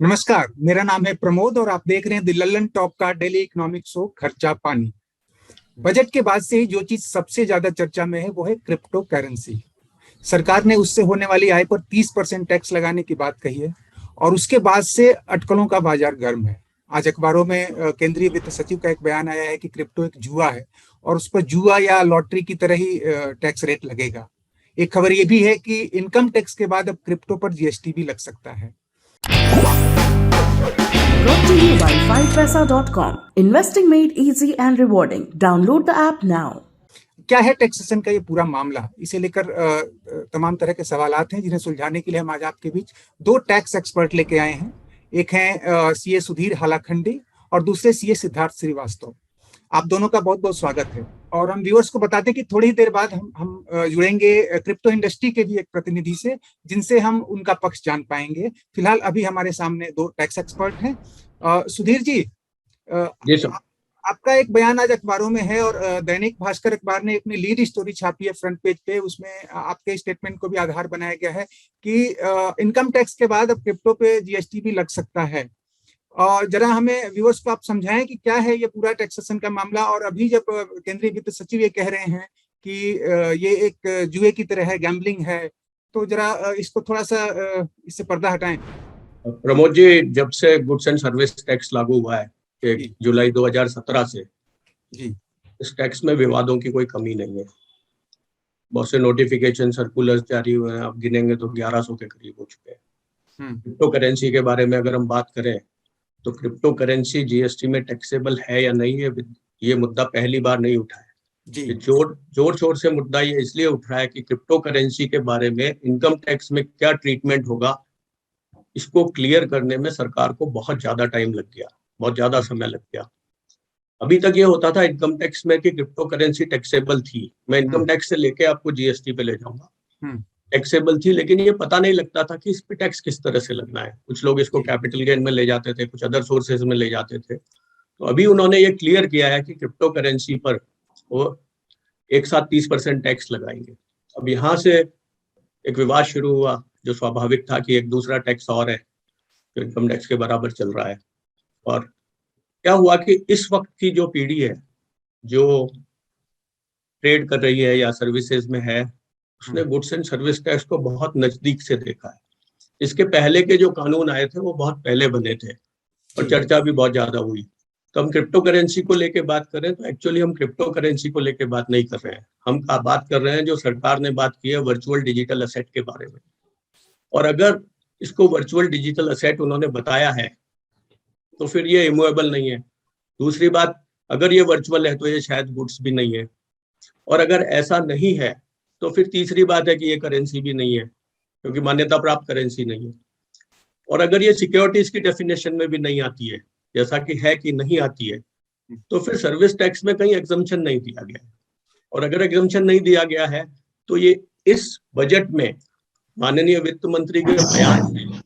नमस्कार, मेरा नाम है प्रमोद और आप देख रहे हैं द लल्लन टॉप का डेली इकोनॉमिक शो खर्चा पानी। बजट के बाद से ही जो चीज सबसे ज्यादा चर्चा में है वो है क्रिप्टो करेंसी। सरकार ने उससे होने वाली आय पर 30% टैक्स लगाने की बात कही है और उसके बाद से अटकलों का बाजार गर्म है। आज अखबारों में केंद्रीय वित्त सचिव का एक बयान आया है कि क्रिप्टो एक जुआ है और उस पर जुआ या लॉटरी की तरह ही टैक्स रेट लगेगा। एक खबर ये भी है कि इनकम टैक्स के बाद अब क्रिप्टो पर जीएसटी भी लग सकता है। Brought to you by 5paisa.com. Investing made easy and rewarding. Download the app now. क्या है टैक्सेशन का ये पूरा मामला, इसे लेकर तमाम तरह के सवालात हैं जिन्हें सुलझाने के लिए हम आज आपके बीच दो टैक्स एक्सपर्ट लेके आए हैं। एक हैं सीए सुधीर हालाखंडी और दूसरे सीए सिद्धार्थ श्रीवास्तव। आप दोनों का बहुत बहुत स्वागत है। और हम व्यूअर्स को बताते हैं कि थोड़ी ही देर बाद हम जुड़ेंगे क्रिप्टो इंडस्ट्री के भी एक प्रतिनिधि से, जिनसे हम उनका पक्ष जान पाएंगे। फिलहाल अभी हमारे सामने दो टैक्स एक्सपर्ट हैं। सुधीर जी, जी सर। आपका एक बयान आज अखबारों में है और दैनिक भास्कर अखबार ने अपनी लीड स्टोरी छापी है फ्रंट पेज पे। उसमें आपके स्टेटमेंट को भी आधार बनाया गया है कि इनकम टैक्स के बाद अब क्रिप्टो पे जीएसटी भी लग सकता है। और जरा हमें व्यूअर्स को आप समझाएं कि क्या है ये पूरा टैक्सेशन का मामला। और अभी जब केंद्रीय वित्त सचिव ये कह रहे हैं कि ये एक जुए की तरह है, गैम्बलिंग है, तो जरा इसको थोड़ा सा इससे पर्दा हटाएं। प्रमोद जी, जब से गुड्स एंड सर्विस टैक्स लागू हुआ है 1 जुलाई 2017 से जी, इस टैक्स में विवादों की कोई कमी नहीं है। बहुत से नोटिफिकेशन सर्कुलर्स जारी हुए हैं, आप गिनेंगे तो 1100 के करीब हो चुके हैं। क्रिप्टो करेंसी के बारे में अगर हम बात करें तो क्रिप्टो करेंसी जीएसटी में टैक्सेबल है या नहीं है, ये मुद्दा पहली बार नहीं उठा है। जोर शोर से मुद्दा ये इसलिए उठ रहा है कि क्रिप्टो करेंसी के बारे में इनकम टैक्स में क्या ट्रीटमेंट होगा, इसको क्लियर करने में सरकार को बहुत ज्यादा टाइम लग गया, बहुत ज्यादा समय लग गया। अभी तक ये होता था इनकम टैक्स में कि क्रिप्टो करेंसी टैक्सेबल थी। मैं इनकम टैक्स से लेके आपको जीएसटी पे ले जाऊंगा। टैक्सेबल थी, लेकिन ये पता नहीं लगता था कि इस पे टैक्स किस तरह से लगना है। कुछ लोग इसको कैपिटल गेन में ले जाते थे, कुछ अदर सोर्सेज में ले जाते थे। तो अभी उन्होंने ये क्लियर किया है कि क्रिप्टो करेंसी पर वो एक साथ 30% टैक्स लगाएंगे। अब यहाँ से एक विवाद शुरू हुआ, जो स्वाभाविक था कि एक दूसरा टैक्स और है जो इनकम टैक्स के बराबर चल रहा है। और क्या हुआ कि इस वक्त की जो पीढ़ी है जो ट्रेड कर रही है या सर्विसेज में है, उसने गुड्स एंड सर्विस टैक्स को बहुत नजदीक से देखा है। इसके पहले के जो कानून आए थे वो बहुत पहले बने थे और चर्चा भी बहुत ज्यादा हुई। तो हम क्रिप्टो करेंसी को लेके बात करें तो एक्चुअली हम क्रिप्टो करेंसी को लेके बात नहीं कर रहे हैं। हम बात कर रहे हैं जो सरकार ने बात की है वर्चुअल डिजिटल असेट के बारे में। और अगर इसको वर्चुअल डिजिटल असेट उन्होंने बताया है तो फिर ये इमूवेबल नहीं है। दूसरी बात, अगर ये वर्चुअल है तो ये शायद गुड्स भी नहीं है। और अगर ऐसा नहीं है तो फिर तीसरी बात है कि ये करेंसी भी नहीं है, क्योंकि मान्यता प्राप्त करेंसी नहीं है। और अगर ये सिक्योरिटीज की डेफिनेशन में भी नहीं आती है, जैसा कि है कि नहीं आती है, तो फिर सर्विस टैक्स में कहीं एग्जम्पशन नहीं दिया गया है। और अगर एग्जम्पशन नहीं दिया गया है तो ये इस बजट में माननीय वित्त मंत्री के बयान में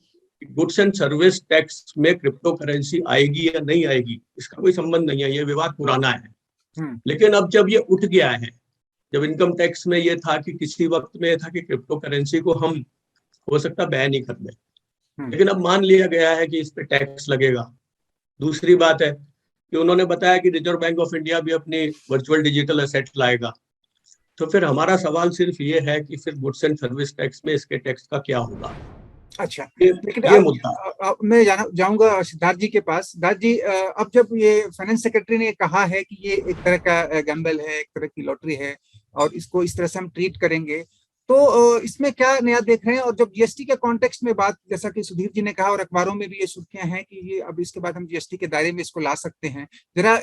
गुड्स एंड सर्विस टैक्स में क्रिप्टो करेंसी आएगी या नहीं आएगी, इसका कोई संबंध नहीं है। ये विवाद पुराना है। लेकिन अब जब ये उठ गया है, जब इनकम टैक्स में ये था कि किसी वक्त में था कि क्रिप्टो करेंसी को हम हो सकता बैन ही कर दें, लेकिन अब मान लिया गया है कि इस पे टैक्स लगेगा। दूसरी बात है कि उन्होंने बताया कि रिजर्व बैंक ऑफ इंडिया भी अपनी वर्चुअल डिजिटल एसेट लाएगा। तो फिर हमारा सवाल सिर्फ ये है कि फिर गुड्स एंड सर्विस टैक्स में इसके टैक्स का क्या होगा। अच्छा, लेकिन ये मुद्दा मैं जाऊंगा सिद्धार्थ जी के पास। सिद्धार्थ जी, अब जब ये फाइनेंस सेक्रेटरी ने कहा है कि ये एक तरह का गैम्बल है, एक तरह की लॉटरी है और इसको इस तरह से हम ट्रीट करेंगे, तो इसमें क्या नया देख रहे हैं? और जब जीएसटी के कॉन्टेक्स्ट में बात, जैसा कि सुधीर जी ने कहा और अखबारों में भी ये सुर्खियां हैं कि ये अब इसके बाद हम जीएसटी के दायरे में इसको ला सकते हैं, जरा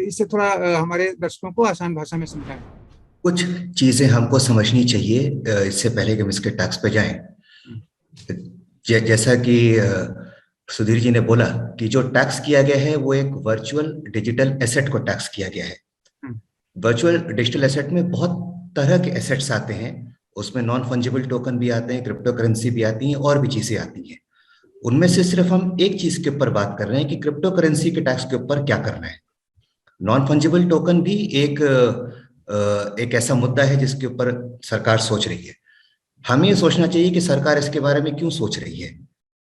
इससे थोड़ा हमारे दर्शकों को आसान भाषा में समझाएं। कुछ चीजें हमको समझनी चाहिए इससे पहले कि हम इसके टैक्स पे जाएं। जैसा कि सुधीर जी ने बोला कि जो टैक्स किया गया है वो एक वर्चुअल डिजिटल एसेट को टैक्स किया गया है। वर्चुअल डिजिटल एसेट में बहुत तरह के एसेट्स आते हैं, उसमें नॉन फंजिबल टोकन भी आते हैं, क्रिप्टो करेंसी भी आती हैं और भी चीजें आती हैं। उनमें से सिर्फ हम एक चीज के ऊपर बात कर रहे हैं कि क्रिप्टो करेंसी के टैक्स के ऊपर क्या करना है। नॉन फंजिबल टोकन भी एक ऐसा मुद्दा है जिसके ऊपर सरकार सोच रही है। हमें ये सोचना चाहिए कि सरकार इसके बारे में क्यों सोच रही है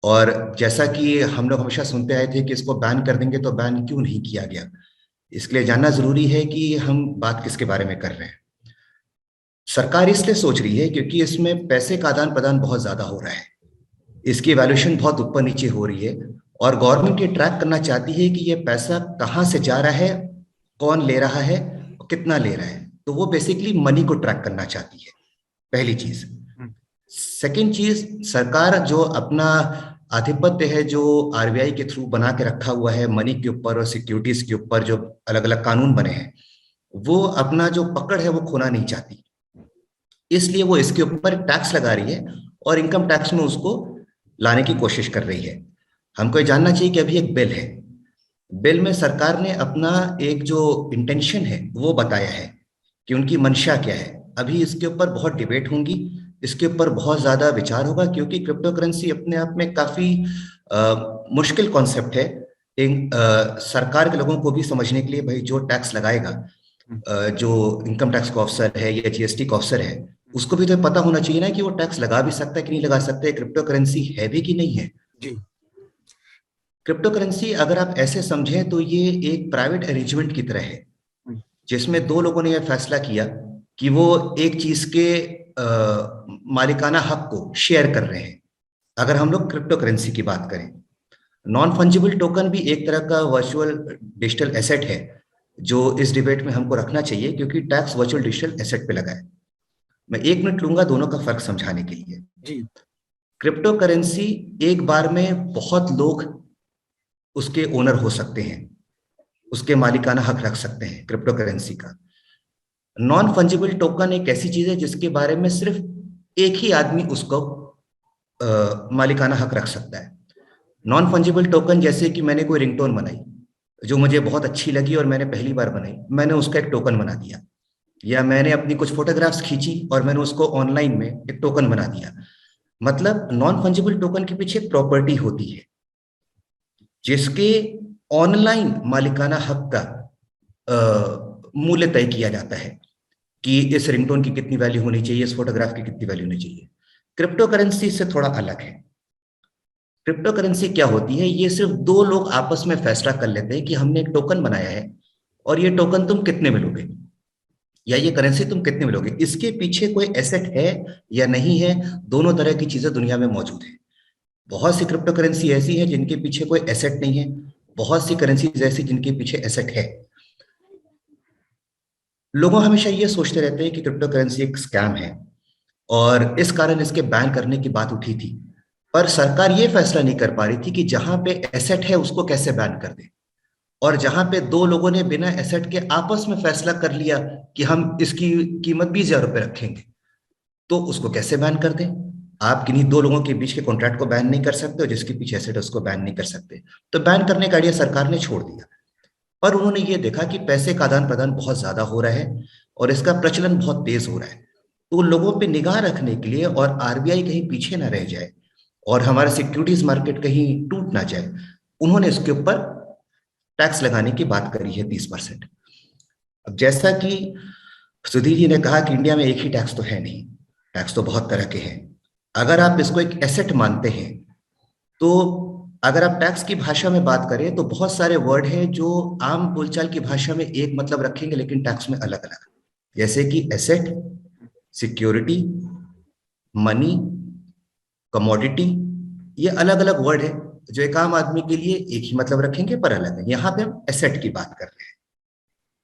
और जैसा कि हम लोग हमेशा सुनते आए थे कि इसको बैन कर देंगे, तो बैन क्यों नहीं किया गया? इसके लिए जानना जरूरी है कि हम बात किसके बारे में कर रहे हैं। सरकार इसलिए सोच रही है क्योंकि इसमें पैसे का आदान प्रदान बहुत ज्यादा हो रहा है, इसकी वैल्यूएशन बहुत ऊपर नीचे हो रही है, और गवर्नमेंट ये ट्रैक करना चाहती है कि ये पैसा कहाँ से जा रहा है, कौन ले रहा है, कितना ले रहा है। तो वो बेसिकली मनी को ट्रैक करना चाहती है, पहली चीज। सेकेंड चीज, सरकार जो अपना आधिपत्य है जो आरबीआई के थ्रू बना के रखा हुआ है मनी के ऊपर और सिक्योरिटीज के ऊपर, जो अलग अलग कानून बने हैं, वो अपना जो पकड़ है वो खोना नहीं चाहती, इसलिए वो इसके ऊपर टैक्स लगा रही है और इनकम टैक्स में उसको लाने की कोशिश कर रही है। हमको ये जानना चाहिए कि अभी एक बिल है, बिल में सरकार ने अपना एक जो इंटेंशन है वो बताया है कि उनकी मंशा क्या है। अभी इसके ऊपर बहुत डिबेट होंगी, इसके ऊपर बहुत ज्यादा विचार होगा, क्योंकि क्रिप्टो करेंसी अपने आप में काफी मुश्किल कॉन्सेप्ट है सरकार के लोगों को भी समझने के लिए। भाई जो टैक्स लगाएगा, जो इनकम टैक्स का ऑफिसर है या जीएसटी का ऑफिसर है, उसको भी तो पता होना चाहिए ना कि वो टैक्स लगा भी सकता है कि नहीं लगा सकता है, क्रिप्टो करेंसी है भी कि नहीं है। जी। क्रिप्टो करेंसी अगर आप ऐसे समझें तो ये एक प्राइवेट अरेंजमेंट की तरह है, जिसमें दो लोगों ने यह फैसला किया कि वो एक चीज के मालिकाना हक को शेयर कर रहे हैं। अगर हम लोग क्रिप्टो करेंसी की बात करें, नॉन फंजिबल टोकन भी एक तरह का वर्चुअल डिजिटल एसेट है, जो इस डिबेट में हमको रखना चाहिए, क्योंकि टैक्स वर्चुअल डिजिटल एसेट पे लगा है। मैं 1 मिनट लूंगा दोनों का फर्क समझाने के लिए। जी। क्रिप्टो करेंसी एक बार में बहुत लोग उसके ओनर हो सकते हैं, उसके मालिकाना हक रख सकते हैं क्रिप्टो करेंसी का। नॉन फंजिबल टोकन एक ऐसी चीज है जिसके बारे में सिर्फ एक ही आदमी उसको मालिकाना हक रख सकता है। नॉन फंजिबल टोकन जैसे कि मैंने कोई रिंगटोन बनाई जो मुझे बहुत अच्छी लगी और मैंने पहली बार बनाई, मैंने उसका एक टोकन बना दिया, या मैंने अपनी कुछ फोटोग्राफ्स खींची और मैंने उसको ऑनलाइन में एक टोकन बना दिया। मतलब नॉन फंजिबल टोकन के पीछे एक प्रॉपर्टी होती है जिसके ऑनलाइन मालिकाना हक का मूल्य तय किया जाता है कि इस रिंगटोन की कितनी वैल्यू होनी चाहिए, इस फोटोग्राफ की कितनी वैल्यू होनी चाहिए। क्रिप्टो करेंसी से थोड़ा अलग है। क्रिप्टो करेंसी क्या होती है, ये सिर्फ दो लोग आपस में फैसला कर लेते हैं कि हमने एक टोकन बनाया है और ये टोकन तुम कितने में लोगे, या ये करेंसी तुम कितने में लोगे। इसके पीछे कोई एसेट है या नहीं है, दोनों तरह की चीजें दुनिया में मौजूद है। बहुत सी क्रिप्टो करेंसी ऐसी है जिनके पीछे कोई एसेट नहीं है, बहुत सी करेंसी ऐसी जिनके पीछे एसेट है। लोग हमेशा ये सोचते रहते हैं कि क्रिप्टो करेंसी एक स्कैम है और इस कारण इसके बैन करने की बात उठी थी, पर सरकार ये फैसला नहीं कर पा रही थी कि जहां पे एसेट है उसको कैसे बैन कर दे, और जहां पे दो लोगों ने बिना एसेट के आपस में फैसला कर लिया कि हम इसकी कीमत 20,000 रुपए रखेंगे, तो उसको कैसे बैन कर दें। आप किन्हीं दो लोगों के बीच के कॉन्ट्रैक्ट को बैन नहीं कर सकते, और जिसके पीछे एसेट है उसको बैन नहीं कर सकते। तो बैन करने का आइडिया सरकार ने छोड़ दिया, पर उन्होंने ये देखा कि पैसे का आदान प्रदान बहुत ज्यादा हो रहा है और इसका प्रचलन बहुत तेज हो रहा है। तो लोगों पे निगाह रखने के लिए और आरबीआई कहीं पीछे ना रह जाए और हमारा सिक्योरिटीज मार्केट कहीं टूट ना जाए, उन्होंने इसके ऊपर टैक्स लगाने की बात करी है 30%। अब जैसा कि सुधीर जी ने कहा कि इंडिया में एक ही टैक्स तो है नहीं, टैक्स तो बहुत तरह के हैं। अगर आप इसको एक एसेट मानते हैं तो अगर आप टैक्स की भाषा में बात करें तो बहुत सारे वर्ड हैं जो आम बोलचाल की भाषा में एक मतलब रखेंगे लेकिन टैक्स में अलग अलग, जैसे कि एसेट, सिक्योरिटी, मनी, कमोडिटी, ये अलग अलग वर्ड है जो एक आम आदमी के लिए एक ही मतलब रखेंगे पर अलग है। यहाँ पे हम एसेट की बात कर रहे हैं,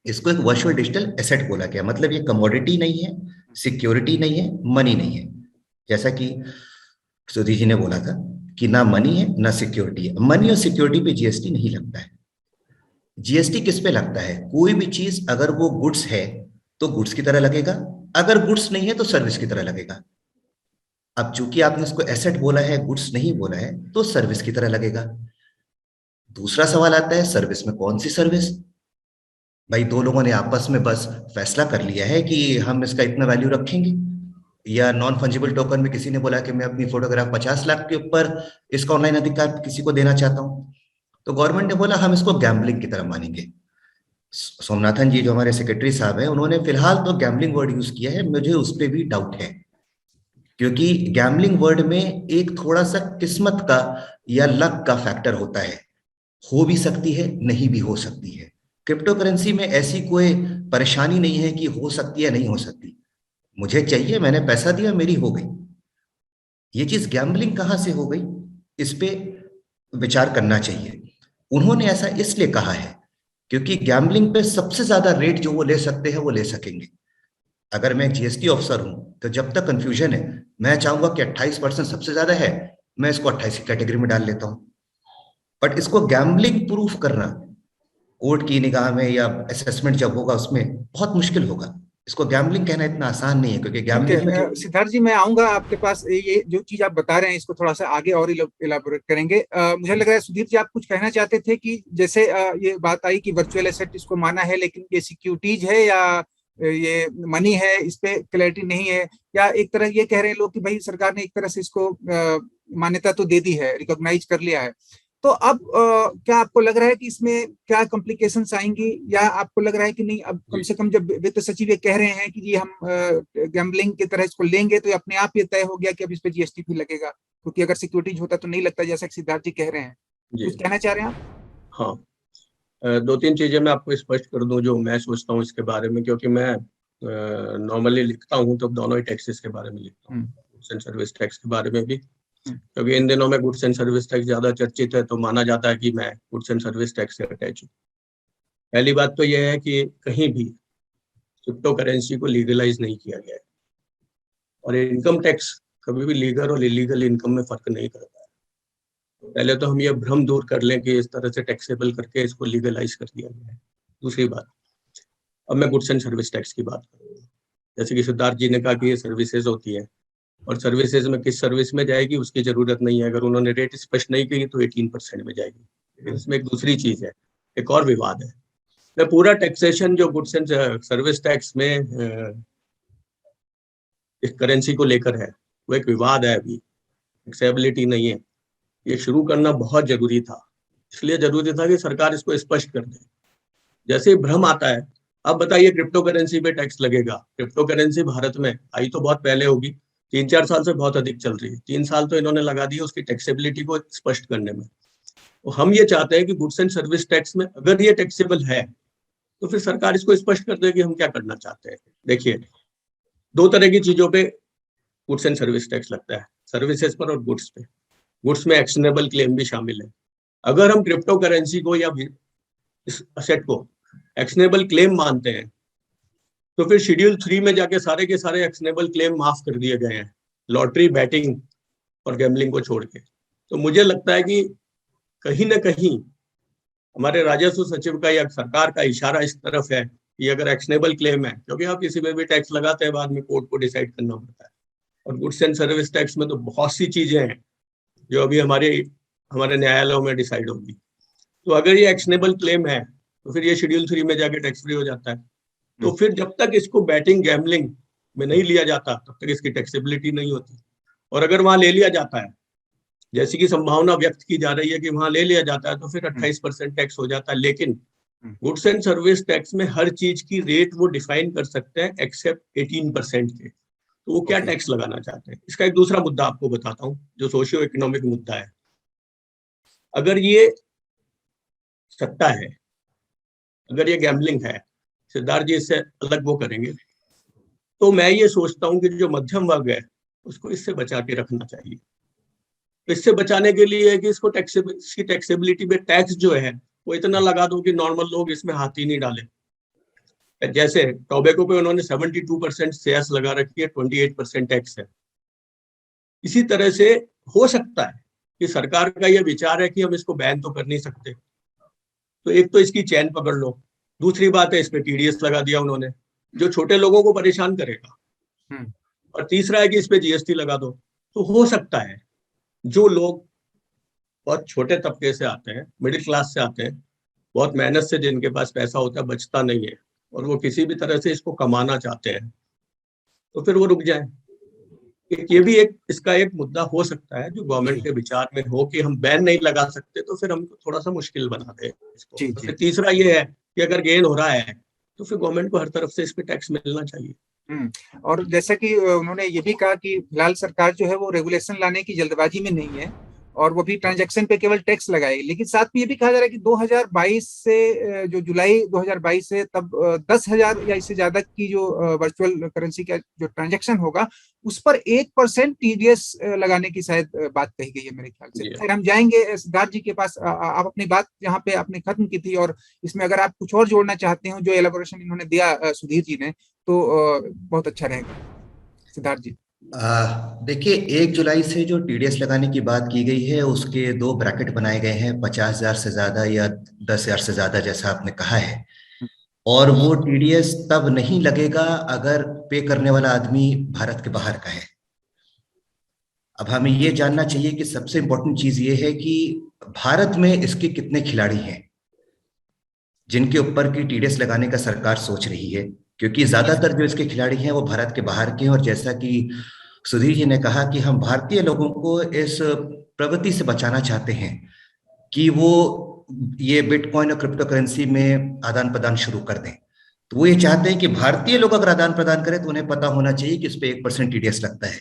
इसको एक वर्चुअल डिजिटल एसेट बोला गया। मतलब ये कमोडिटी नहीं है, सिक्योरिटी नहीं है, मनी नहीं है। जैसा कि सुधीर जी ने बोला था कि ना मनी है ना सिक्योरिटी है। मनी और सिक्योरिटी पे जीएसटी नहीं लगता है। जीएसटी किस पे लगता है, कोई भी चीज अगर वो गुड्स है तो गुड्स की तरह लगेगा, अगर गुड्स नहीं है तो सर्विस की तरह लगेगा। अब चूंकि आपने इसको एसेट बोला है, गुड्स नहीं बोला है, तो सर्विस की तरह लगेगा। दूसरा सवाल आता है सर्विस में कौन सी सर्विस। भाई दो लोगों ने आपस में बस फैसला कर लिया है कि हम इसका इतना वैल्यू रखेंगे, या नॉन फंजिबल टोकन में किसी ने बोला कि मैं अपनी फोटोग्राफ 50 लाख के ऊपर इसका ऑनलाइन अधिकार किसी को देना चाहता हूं, तो गवर्नमेंट ने बोला हम इसको गैम्बलिंग की तरह मानेंगे। सोमनाथन जी जो हमारे सेक्रेटरी साहब हैं, उन्होंने फिलहाल तो गैम्बलिंग वर्ड यूज किया है, मुझे उस पर भी डाउट है क्योंकि गैम्बलिंग वर्ड में एक थोड़ा सा किस्मत का या लक का फैक्टर होता है, हो भी सकती है, नहीं भी हो सकती है। क्रिप्टो करेंसी में ऐसी कोई परेशानी नहीं है कि हो सकती है नहीं हो सकती, मुझे चाहिए, मैंने पैसा दिया, मेरी हो गई। ये चीज गैम्बलिंग कहाँ से हो गई, इस पे विचार करना चाहिए। उन्होंने ऐसा इसलिए कहा है क्योंकि गैम्बलिंग पे सबसे ज्यादा रेट जो वो ले सकते हैं वो ले सकेंगे। अगर मैं एक जीएसटी ऑफिसर हूं तो जब तक कंफ्यूजन है, मैं चाहूंगा कि 28% सबसे ज्यादा है, मैं इसको 28 की कैटेगरी में डाल लेता हूं। बट इसको गैम्बलिंग प्रूफ करना कोर्ट की निगाह में या असेसमेंट जब होगा उसमें बहुत मुश्किल होगा। इसको गैम्बलिंग कहना इतना आसान नहीं है, क्योंकि गैम्बलिंग में जो सिद्धार्थ जी, मैं आऊंगा आपके पास। ये जो चीज आप बता रहे हैं इसको थोड़ा सा आगे और इलाबोरेट करेंगे। मुझे लग रहा है सुधीर जी आप कुछ कहना चाहते थे कि जैसे ये बात आई कि वर्चुअल एसेट इसको माना है, लेकिन ये सिक्योरिटीज है या ये मनी है, इस पे क्लैरिटी नहीं है। या एक तरह ये कह रहे हैं लोग कि भाई सरकार ने एक तरह से इसको मान्यता तो दे दी है, रिकॉग्नाइज कर लिया है। तो अब क्या आपको लग रहा है कि इसमें क्या कॉम्प्लिकेशंस आएंगी, या आपको लग रहा है कि नहीं, अब कम से कम जब वित्त सचिव ये कह रहे हैं कि ये हम गैम्बलिंग की तरह इसको लेंगे तो अपने आप ये तय हो गया कि अब इस पे जीएसटी भी लगेगा, क्योंकि अगर सिक्योरिटीज होता तो नहीं लगता, जैसा कि सिद्धार्थ जी कह रहे हैं। कुछ कहना चाह रहे हैं आप? हाँ, दो तीन चीजें मैं आपको स्पष्ट कर दूं जो मैं सोचता हूँ इसके बारे में, क्योंकि मैं नॉर्मली लिखता हूँ तो दोनों ही टैक्सेस के बारे में लिखता हूँ, गुड्स एंड सर्विस टैक्स के बारे में भी, क्योंकि इन दिनों में गुड्स एंड सर्विस टैक्स ज्यादा चर्चित है, तो माना जाता है कि मैं गुड्स एंड सर्विस टैक्स से अटैच हूँ। पहली बात तो यह है कि कहीं भी क्रिप्टो करेंसी को लीगलाइज नहीं किया गया है, और इनकम टैक्स कभी भी लीगल और इलीगल इनकम में फर्क नहीं करता है। पहले तो हम ये भ्रम दूर कर लें कि इस तरह से टैक्सेबल करके इसको लीगलाइज कर दिया गया है। दूसरी बात, अब मैं गुड्स एंड सर्विस टैक्स की बात करूँगा। जैसे कि सिद्धार्थ जी ने कहा कि ये सर्विसेज होती है, और सर्विसेज में किस सर्विस में जाएगी उसकी जरूरत नहीं है। अगर उन्होंने रेट स्पष्ट नहीं की तो 18% में जाएगी। लेकिन इसमें एक दूसरी चीज है, एक और विवाद है। मैं पूरा टैक्सेशन जो गुड्स एंड सर्विस टैक्स में इस करेंसी को लेकर है, वो एक विवाद है, अभी टैक्सेबिलिटी नहीं है। ये शुरू करना बहुत जरूरी था, इसलिए जरूरी था कि सरकार इसको स्पष्ट कर दे। जैसे भ्रम आता है, अब बताइए क्रिप्टो करेंसी पे टैक्स लगेगा। क्रिप्टो करेंसी भारत में आई तो बहुत पहले होगी, 3-4 साल से बहुत अधिक चल रही है। 3 साल तो इन्होंने लगा दिया उसकी टैक्सेबिलिटी को स्पष्ट करने में। तो हम ये चाहते हैं कि गुड्स एंड सर्विस टैक्स में अगर ये टैक्सेबल है तो फिर सरकार इसको स्पष्ट कर दे कि हम क्या करना चाहते हैं। देखिए, दो तरह की चीजों पे गुड्स एंड सर्विस टैक्स लगता है, सर्विसेज पर और गुड्स पे। गुड्स में एक्शनेबल क्लेम भी शामिल है। अगर हम क्रिप्टो करेंसी को या इस असेट को एक्शनेबल क्लेम मानते हैं तो फिर शेड्यूल 3 में जाके सारे के सारे एक्शनेबल क्लेम माफ कर दिए गए हैं, लॉटरी, बैटिंग और गैम्बलिंग को छोड़ के। तो मुझे लगता है कि कहीं ना कहीं हमारे राजस्व सचिव का या सरकार का इशारा इस तरफ है कि अगर एक्शनेबल क्लेम है, क्योंकि आप किसी में भी टैक्स लगाते हैं बाद में कोर्ट को डिसाइड करना पड़ता है, और गुड्स एंड सर्विस टैक्स में तो बहुत सी चीजें हैं जो अभी हमारे न्यायालयों में डिसाइड होगी। तो अगर ये एक्शनेबल क्लेम है तो फिर ये शेड्यूल 3 में जाके टैक्स फ्री हो जाता है। तो फिर जब तक इसको बैटिंग, गैम्बलिंग में नहीं लिया जाता तब तक इसकी टैक्सेबिलिटी नहीं होती। और अगर वहां ले लिया जाता है, जैसी की संभावना व्यक्त की जा रही है कि वहां ले लिया जाता है, तो फिर 28% टैक्स हो जाता है। लेकिन गुड्स एंड सर्विस टैक्स में हर चीज की रेट वो डिफाइन कर सकते हैं एक्सेप्ट 18% के। तो वो क्या टैक्स लगाना चाहते हैं। इसका एक दूसरा मुद्दा आपको बताता हूँ जो सोशियो इकोनॉमिक मुद्दा है। अगर ये सट्टा है, अगर ये गैम्बलिंग है, सिद्धार्थ जी इससे अलग वो करेंगे, तो मैं ये सोचता हूँ कि जो मध्यम वर्ग है उसको इससे बचा के रखना चाहिए। तो इससे बचाने के लिए है कि इसको इसकी टैक्सेबिलिटी पे टैक्स जो है वो इतना लगा दो कि नॉर्मल लोग इसमें हाथ ही नहीं डाले। जैसे टोबैको पे उन्होंने 72% सेस लगा रखी है, 28% टैक्स है। इसी तरह से हो सकता है कि सरकार का यह विचार है कि हम इसको बैन तो कर नहीं सकते, तो एक तो इसकी चैन पकड़ लो। दूसरी बात है, इस पे टीडीएस लगा दिया उन्होंने जो छोटे लोगों को परेशान करेगा। और तीसरा है कि इस पे जीएसटी लगा दो। तो हो सकता है जो लोग बहुत छोटे तबके से आते हैं, मिडिल क्लास से आते हैं, बहुत मेहनत से जिनके पास पैसा होता है, बचता नहीं है, और वो किसी भी तरह से इसको कमाना चाहते हैं, तो फिर वो रुक जाए। ये भी इसका एक मुद्दा हो सकता है जो गवर्नमेंट के विचार में हो कि हम बैन नहीं लगा सकते, तो फिर हम थोड़ा सा मुश्किल बना दे इसको। तो फिर तीसरा ये है कि अगर गेन हो रहा है तो फिर गवर्नमेंट को हर तरफ से इस पे टैक्स मिलना चाहिए। और जैसा कि उन्होंने ये भी कहा कि फिलहाल सरकार जो है वो रेगुलेशन लाने की जल्दबाजी में नहीं है और वो भी ट्रांजैक्शन पे केवल टैक्स लगाएगी, लेकिन साथ में ये भी कहा जा रहा है कि 2022 से जो जुलाई 2022 से तब 10,000 या इससे ज्यादा की जो वर्चुअल करेंसी का जो ट्रांजैक्शन होगा उस पर 1% टीडीएस लगाने की शायद बात कही गई है मेरे ख्याल से। फिर हम जाएंगे सिद्धार्थ जी के पास। आप अपनी बात यहाँ पे आपने खत्म की थी और इसमें अगर आप कुछ और जोड़ना चाहते हो जो एलाबोरेशन इन्होंने दिया सुधीर जी ने तो बहुत अच्छा रहेगा सिद्धार्थ जी। देखिए 1 जुलाई से जो टीडीएस लगाने की बात की गई है उसके 2 ब्रैकेट बनाए गए हैं, 50,000 से ज्यादा या 10,000 से ज्यादा जैसा आपने कहा है। और वो टीडीएस तब नहीं लगेगा अगर पे करने वाला आदमी भारत के बाहर का है। अब हमें ये जानना चाहिए कि सबसे इंपॉर्टेंट चीज ये है कि भारत में इसके कितने खिलाड़ी हैं जिनके ऊपर की टीडीएस लगाने का सरकार सोच रही है, क्योंकि ज्यादातर जो इसके खिलाड़ी हैं वो भारत के बाहर के हैं। और जैसा कि सुधीर जी ने कहा कि हम भारतीय लोगों को इस प्रवृत्ति से बचाना चाहते हैं कि वो ये बिटकॉइन और क्रिप्टो करेंसी में आदान प्रदान शुरू कर दें। तो वो ये चाहते हैं कि भारतीय लोग अगर आदान प्रदान करें तो उन्हें पता होना चाहिए कि इस पे 1% टीडीएस लगता है।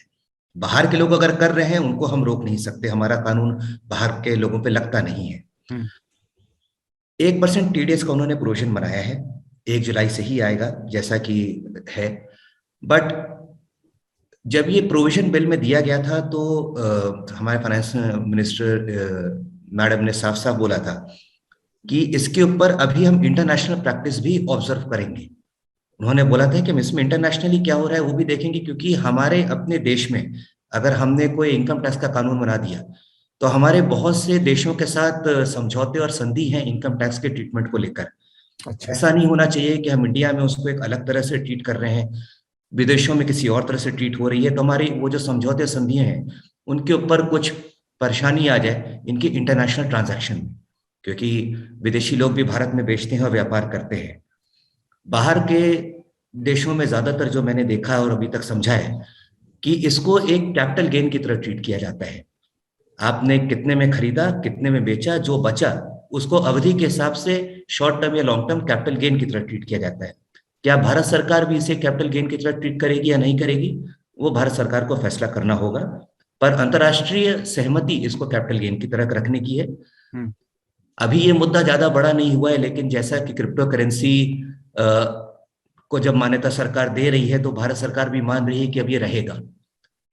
बाहर के लोग अगर कर रहे हैं उनको हम रोक नहीं सकते, हमारा कानून बाहर के लोगों पे लगता नहीं है। 1% टीडीएस का उन्होंने प्रोविजन बनाया है, 1 जुलाई से ही आएगा जैसा कि है। बट जब ये प्रोविजन बिल में दिया गया था तो हमारे फाइनेंस मिनिस्टर मैडम ने साफ साफ बोला था कि इसके ऊपर अभी हम इंटरनेशनल प्रैक्टिस भी ऑब्जर्व करेंगे। उन्होंने बोला था कि हम इसमें इंटरनेशनली क्या हो रहा है वो भी देखेंगे, क्योंकि हमारे अपने देश में अगर हमने कोई इनकम टैक्स का कानून बना दिया तो हमारे बहुत से देशों के साथ समझौते और संधि हैं इनकम टैक्स के ट्रीटमेंट को लेकर। अच्छा। ऐसा नहीं होना चाहिए कि हम इंडिया में उसको एक अलग तरह से ट्रीट कर रहे हैं, विदेशों में किसी और तरह से ट्रीट हो रही है, तो हमारी वो जो समझौते संधियां हैं उनके ऊपर कुछ परेशानी आ जाए इनकी इंटरनेशनल ट्रांजैक्शन में, क्योंकि विदेशी लोग भी भारत में बेचते हैं और व्यापार करते हैं। बाहर के देशों में ज्यादातर जो मैंने देखा और अभी तक समझा है कि इसको एक कैपिटल गेन की तरह ट्रीट किया जाता है। आपने कितने में खरीदा, कितने में बेचा, जो बचा उसको अवधि के हिसाब से शॉर्ट टर्म या लॉन्ग टर्म कैपिटल गेन की तरह ट्रीट किया जाता है। क्या भारत सरकार भी इसे कैपिटल गेन की तरह ट्रीट करेगी या नहीं करेगी, वो भारत सरकार को फैसला करना होगा, पर अंतर्राष्ट्रीय सहमति इसको कैपिटल गेन की तरह रखने की है। अभी ये मुद्दा ज्यादा बड़ा नहीं हुआ है, लेकिन जैसा कि क्रिप्टो करेंसी को जब मान्यता सरकार दे रही है तो भारत सरकार भी मान रही है कि अब ये रहेगा,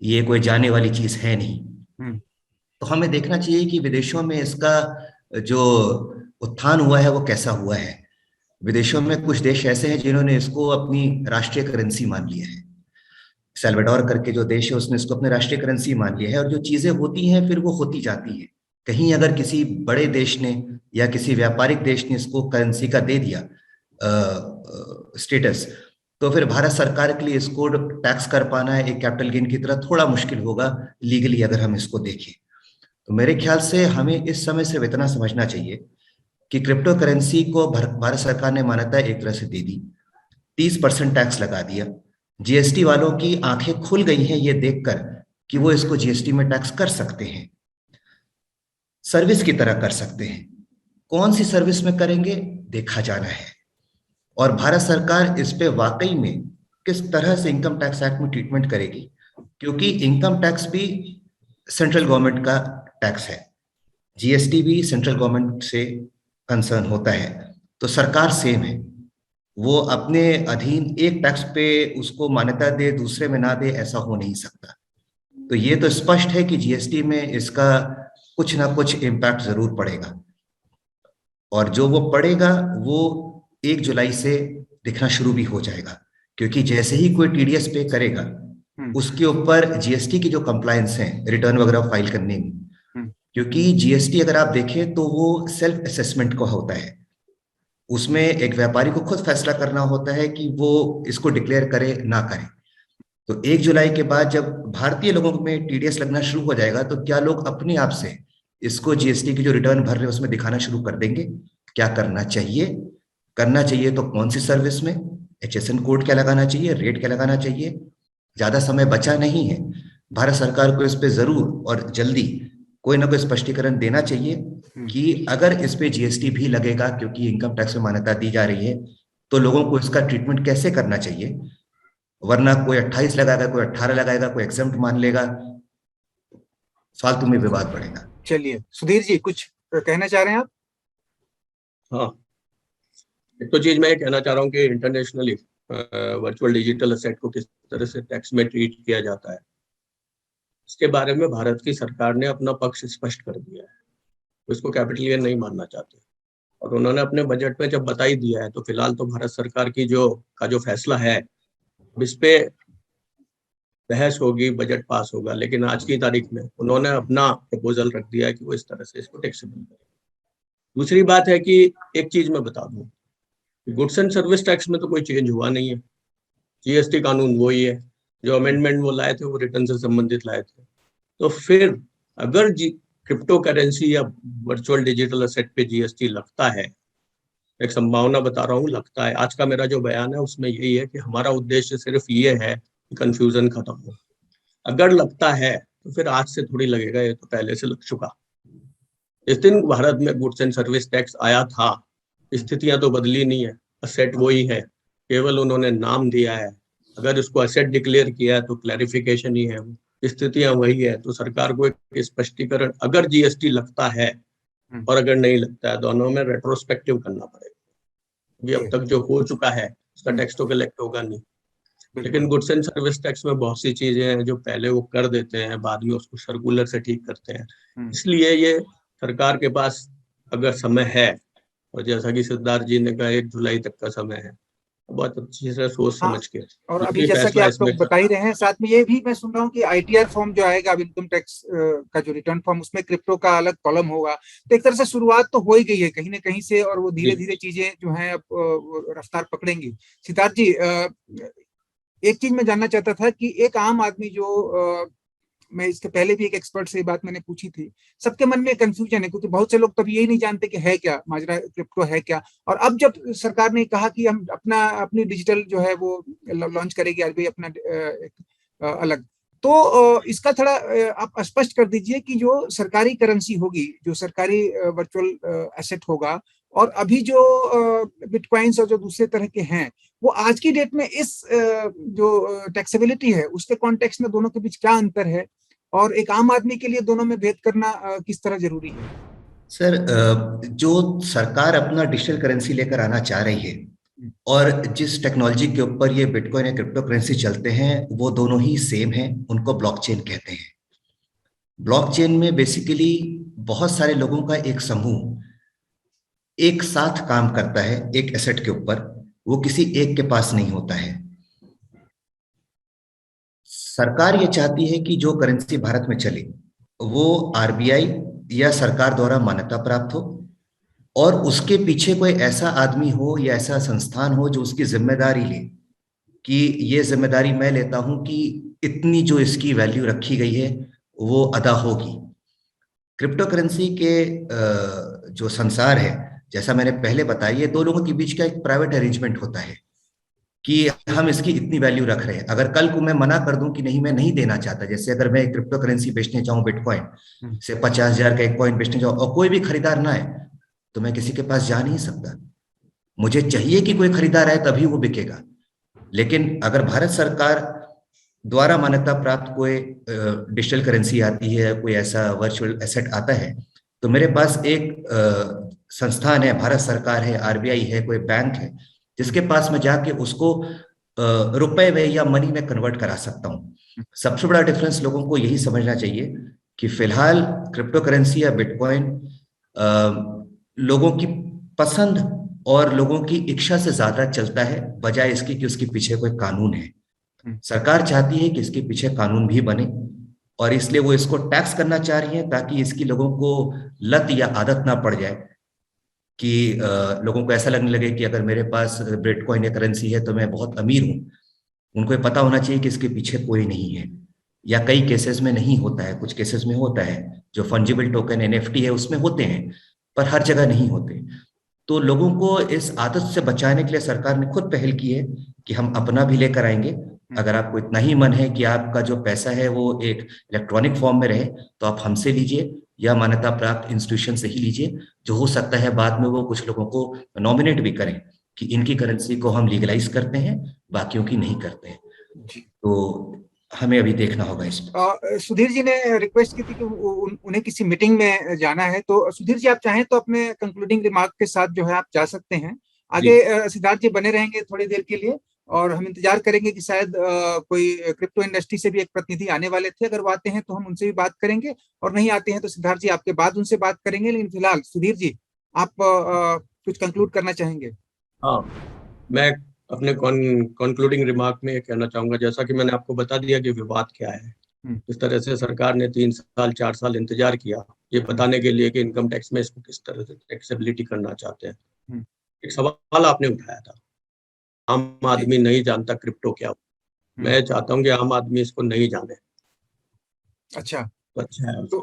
ये कोई जाने वाली चीज है नहीं। तो हमें देखना चाहिए कि विदेशों में इसका जो उत्थान हुआ है वो कैसा हुआ है। विदेशों में कुछ देश ऐसे हैं जिन्होंने इसको अपनी राष्ट्रीय करेंसी मान लिया है। सेल्वाडोर करके जो देश है उसने इसको अपनी राष्ट्रीय करेंसी मान लिया है, और जो चीजें होती हैं फिर वो होती जाती हैं। कहीं अगर किसी बड़े देश ने या किसी व्यापारिक देश ने इसको करेंसी का दे दिया स्टेटस, तो फिर भारत सरकार के लिए इसको टैक्स कर पाना एक कैपिटल गेन की तरह थोड़ा मुश्किल होगा लीगली, अगर हम इसको देखें। तो मेरे ख्याल से हमें इस समय से इतना समझना चाहिए कि क्रिप्टो करेंसी को भारत सरकार ने मान्यता एक तरह से दे दी, 30% टैक्स लगा दिया। जीएसटी वालों की आंखें खुल गई हैं ये देखकर कि वो इसको जीएसटी में टैक्स कर सकते हैं, सर्विस की तरह कर सकते हैं। कौन सी सर्विस में करेंगे देखा जाना है, और भारत सरकार इस पे वाकई में किस तरह से इनकम टैक्स एक्ट में ट्रीटमेंट करेगी, क्योंकि इनकम टैक्स भी सेंट्रल गवर्नमेंट का टैक्स है, जीएसटी भी सेंट्रल गवर्नमेंट से कंसर्न होता है, तो सरकार सेम है। वो अपने अधीन एक टैक्स पे उसको मान्यता दे दूसरे में ना दे, ऐसा हो नहीं सकता। तो ये तो स्पष्ट है कि जीएसटी में इसका कुछ ना कुछ इम्पैक्ट जरूर पड़ेगा, और जो वो पड़ेगा वो 1 जुलाई से दिखना शुरू भी हो जाएगा, क्योंकि जैसे ही कोई टीडीएस पे करेगा उसके ऊपर जीएसटी की जो कंप्लायंस है रिटर्न वगैरह फाइल करने में, क्योंकि जीएसटी अगर आप देखें तो वो सेल्फ असेसमेंट का होता है, उसमें एक व्यापारी को खुद फैसला करना होता है कि वो इसको डिक्लेयर करे ना करे। तो 1 जुलाई के बाद जब भारतीय लोगों में टीडीएस लगना शुरू हो जाएगा तो क्या लोग अपने आप से इसको जीएसटी की जो रिटर्न भर रहे हैं उसमें दिखाना शुरू कर देंगे। क्या करना चाहिए तो कौन सी सर्विस में, HSN कोड क्या लगाना चाहिए, रेट क्या लगाना चाहिए। ज्यादा समय बचा नहीं है, भारत सरकार को इस पे जरूर और जल्दी कोई ना कोई स्पष्टीकरण देना चाहिए कि अगर इस पे जीएसटी भी लगेगा, क्योंकि इनकम टैक्स में मान्यता दी जा रही है, तो लोगों को इसका ट्रीटमेंट कैसे करना चाहिए। वरना कोई 28 लगाएगा, कोई 18 लगाएगा, कोई एग्जम्प्ट मान लेगा, फालतू में विवाद बढ़ेगा। चलिए सुधीर जी, कुछ कहना चाह रहे हैं आप? हाँ, एक तो चीज मैं ये कहना चाह रहा हूँ कि इंटरनेशनली वर्चुअल डिजिटल एसेट को किस तरह से टैक्स में ट्रीट किया जाता है, इसके बारे में भारत की सरकार ने अपना पक्ष स्पष्ट कर दिया है। तो इसको कैपिटल गेन नहीं मानना चाहते, और उन्होंने अपने बजट में जब बता ही दिया है, तो फिलहाल तो भारत सरकार की जो फैसला है इस पे बहस होगी, बजट पास होगा, लेकिन आज की तारीख में उन्होंने अपना प्रपोजल रख दिया है कि वो इस तरह से इसको टैक्सेबल करें। दूसरी बात है कि एक चीज मैं बता दूं, गुड्स एंड सर्विस टैक्स में तो कोई चेंज हुआ नहीं है, जीएसटी कानून वही है, जो अमेंडमेंट वो लाए थे वो रिटर्न से संबंधित लाए थे। तो फिर अगर क्रिप्टो करेंसी या वर्चुअल डिजिटल एसेट पे जीएसटी लगता है, एक संभावना बता रहा हूँ, लगता है, आज का मेरा जो बयान है उसमें यही है कि हमारा उद्देश्य सिर्फ ये है कि कंफ्यूजन खत्म हो। अगर लगता है तो फिर आज से थोड़ी लगेगा, ये तो पहले से लग चुका। इस दिन भारत में गुड्स एंड सर्विस टैक्स आया था, स्थितियां तो बदली नहीं है, असेट वही है, केवल उन्होंने नाम दिया है। अगर इसको असेट डिक्लेयर किया है तो क्लैरिफिकेशन ही है, स्थितियां वही है। तो सरकार को एक स्पष्टीकरण, अगर जीएसटी लगता है और अगर नहीं लगता है, दोनों में रेट्रोस्पेक्टिव करना पड़ेगा। ये अब तक जो हो चुका है उसका टैक्स तो कलेक्ट होगा नहीं, लेकिन गुड्स एंड सर्विस टैक्स में बहुत सी चीजें हैं जो पहले वो कर देते हैं, बाद में उसको सर्कुलर से ठीक करते हैं। इसलिए ये सरकार के पास अगर समय है, और जैसा कि सिद्धार्थ जी ने कहा 1 जुलाई तक का समय है, बहुत अच्छी से सोच समझ के। और अभी जैसा कि आप लोग बता ही रहे हैं, साथ में ये भी मैं सुन रहा हूँ कि आईटीआर फॉर्म जो आएगा, अब इनकम टैक्स का जो रिटर्न फॉर्म, उसमें क्रिप्टो का अलग कॉलम होगा। तो एक तरह से शुरुआत तो हो ही गई है कहीं ना कहीं से, और वो धीरे धीरे चीजें जो है अब रफ्तार पकड़ेंगी। सिद्धार्थ जी, एक चीज मैं जानना चाहता था कि एक आम आदमी जो मैं इसके पहले भी एक एक्सपर्ट से ये बात मैंने पूछी थी, सबके मन में कंफ्यूजन है, क्योंकि बहुत से लोग तभी यही नहीं जानते कि है क्या माजरा, क्रिप्टो है क्या। और अब जब सरकार ने कहा कि हम अपनी डिजिटल जो है वो लॉन्च करेगी आरबीआई अपना अलग, तो इसका थोड़ा आप स्पष्ट कर दीजिए कि जो सरकारी करेंसी होगी, जो सरकारी वर्चुअल एसेट होगा, और अभी जो बिटकॉइंस और जो दूसरे तरह के हैं, वो आज की डेट में इस जो टैक्सेबिलिटी है उसके कॉन्टेक्स्ट में दोनों के बीच क्या अंतर है, और एक आम आदमी के लिए दोनों में भेद करना किस तरह जरूरी है? सर, जो सरकार अपना डिजिटल करेंसी लेकर आना चाह रही है, और जिस टेक्नोलॉजी के ऊपर ये बिटकॉइन या क्रिप्टो करेंसी चलते हैं, वो दोनों ही सेम हैं। उनको ब्लॉकचेन कहते हैं। ब्लॉकचेन में बेसिकली बहुत सारे लोगों का एक समूह एक साथ काम करता है एक एसेट के ऊपर, वो किसी एक के पास नहीं होता है। सरकार ये चाहती है कि जो करेंसी भारत में चले वो आरबीआई या सरकार द्वारा मान्यता प्राप्त हो, और उसके पीछे कोई ऐसा आदमी हो या ऐसा संस्थान हो जो उसकी जिम्मेदारी ले कि ये जिम्मेदारी मैं लेता हूं कि इतनी जो इसकी वैल्यू रखी गई है वो अदा होगी। क्रिप्टो करेंसी के जो संसार है, जैसा मैंने पहले बताया, ये दो लोगों के बीच का एक प्राइवेट अरेंजमेंट होता है कि हम इसकी इतनी वैल्यू रख रहे हैं। अगर कल को मैं मना कर दूं कि नहीं, मैं नहीं देना चाहता, जैसे अगर मैं क्रिप्टो करेंसी बेचने जाऊं, बिटकॉइन से 50,000 का एक कॉइन बेचने जाऊं, और कोई भी खरीदार ना आए, तो मैं किसी के पास जा नहीं सकता। मुझे चाहिए कि कोई खरीदार आए तभी वो बिकेगा। लेकिन अगर भारत सरकार द्वारा मान्यता प्राप्त कोई डिजिटल करेंसी आती है, कोई ऐसा वर्चुअल एसेट आता है, तो मेरे पास एक संस्थान है, भारत सरकार है, आरबीआई है, कोई बैंक है, जिसके पास मैं जाके उसको रुपए में या मनी में कन्वर्ट करा सकता हूँ। सबसे बड़ा डिफरेंस लोगों को यही समझना चाहिए कि फिलहाल क्रिप्टो करेंसी या बिटकॉइन लोगों की पसंद और लोगों की इच्छा से ज्यादा चलता है, बजाय इसके कि उसके पीछे कोई कानून है। सरकार चाहती है कि इसके पीछे कानून भी बने, और इसलिए वो इसको टैक्स करना चाह रही है, ताकि इसकी लोगों को लत या आदत ना पड़ जाए कि लोगों को ऐसा लगने लगे कि अगर मेरे पास बिटकॉइन या करेंसी है तो मैं बहुत अमीर हूं। उनको ये पता होना चाहिए कि इसके पीछे कोई नहीं है, या कई केसेस में नहीं होता है, कुछ केसेस में होता है। जो फंजिबल टोकन एनएफटी है उसमें होते हैं, पर हर जगह नहीं होते। तो लोगों को इस आदत से बचाने के लिए सरकार ने खुद पहल की है कि हम अपना भी लेकर आएंगे। अगर आपको इतना ही मन है कि आपका जो पैसा है वो एक इलेक्ट्रॉनिक फॉर्म में रहे, तो आप हमसे लीजिए या मान्यता प्राप्त इंस्टीट्यूशन से ही लीजिए। जो हो सकता है बाद में वो कुछ लोगों को नॉमिनेट भी करें कि इनकी करेंसी को हम लीगलाइज करते हैं, बाकियों की नहीं करते हैं। तो हमें अभी देखना होगा इस पर। सुधीर जी ने रिक्वेस्ट की थी कि उन्हें किसी मीटिंग में जाना है, तो सुधीर जी आप चाहें तो अपने कंक्लूडिंग रिमार्क के साथ जो है आप जा सकते हैं आगे। सिद्धार्थ जी बने रहेंगे थोड़ी देर के लिए और हम इंतजार करेंगे कि शायद कोई क्रिप्टो इंडस्ट्री से भी एक प्रतिनिधि आने वाले थे, अगर वो आते हैं तो हम उनसे भी बात करेंगे और नहीं आते हैं तो सिद्धार्थ जी आपके बाद उनसे बात करेंगे। लेकिन फिलहाल सुधीर जी आप कुछ कंक्लूड करना चाहेंगे? हाँ, मैं अपने कंक्लूडिंग रिमार्क में कहना चाहूंगा, जैसा कि मैंने आपको बता दिया कि विवाद क्या है। इस तरह से सरकार ने 3 साल 4 साल इंतजार किया ये बताने के लिए कि इनकम टैक्स में इसको किस तरह से टैक्सेबिलिटी करना चाहते हैं। एक सवाल आपने उठाया था, आम आदमी नहीं जानता क्रिप्टो क्या हो। मैं चाहता हूँ कि आम आदमी इसको नहीं जाने। अच्छा, अच्छा है तो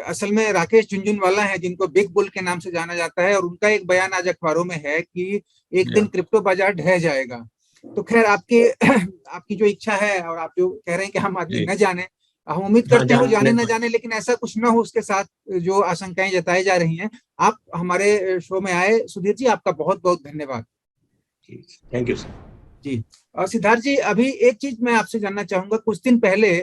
असल में राकेश झुनझुनवाला हैं जिनको बिग बुल के नाम से जाना जाता है और उनका एक बयान आज अखबारों में है कि एक दिन क्रिप्टो बाजार ढह जाएगा। तो खैर आपकी जो इच्छा है और आप जो कह रहे हैं कि हम आदमी न जाने, हम उम्मीद करते हैं वो जाने न जाने, लेकिन ऐसा कुछ न हो उसके साथ जो आशंकाएं जताई जा रही हैं। आप हमारे शो में आए सुधीर जी, आपका बहुत बहुत धन्यवाद। थैंक यू सर जी। और सिद्धार्थ जी अभी एक चीज मैं आपसे जानना चाहूंगा, कुछ दिन पहले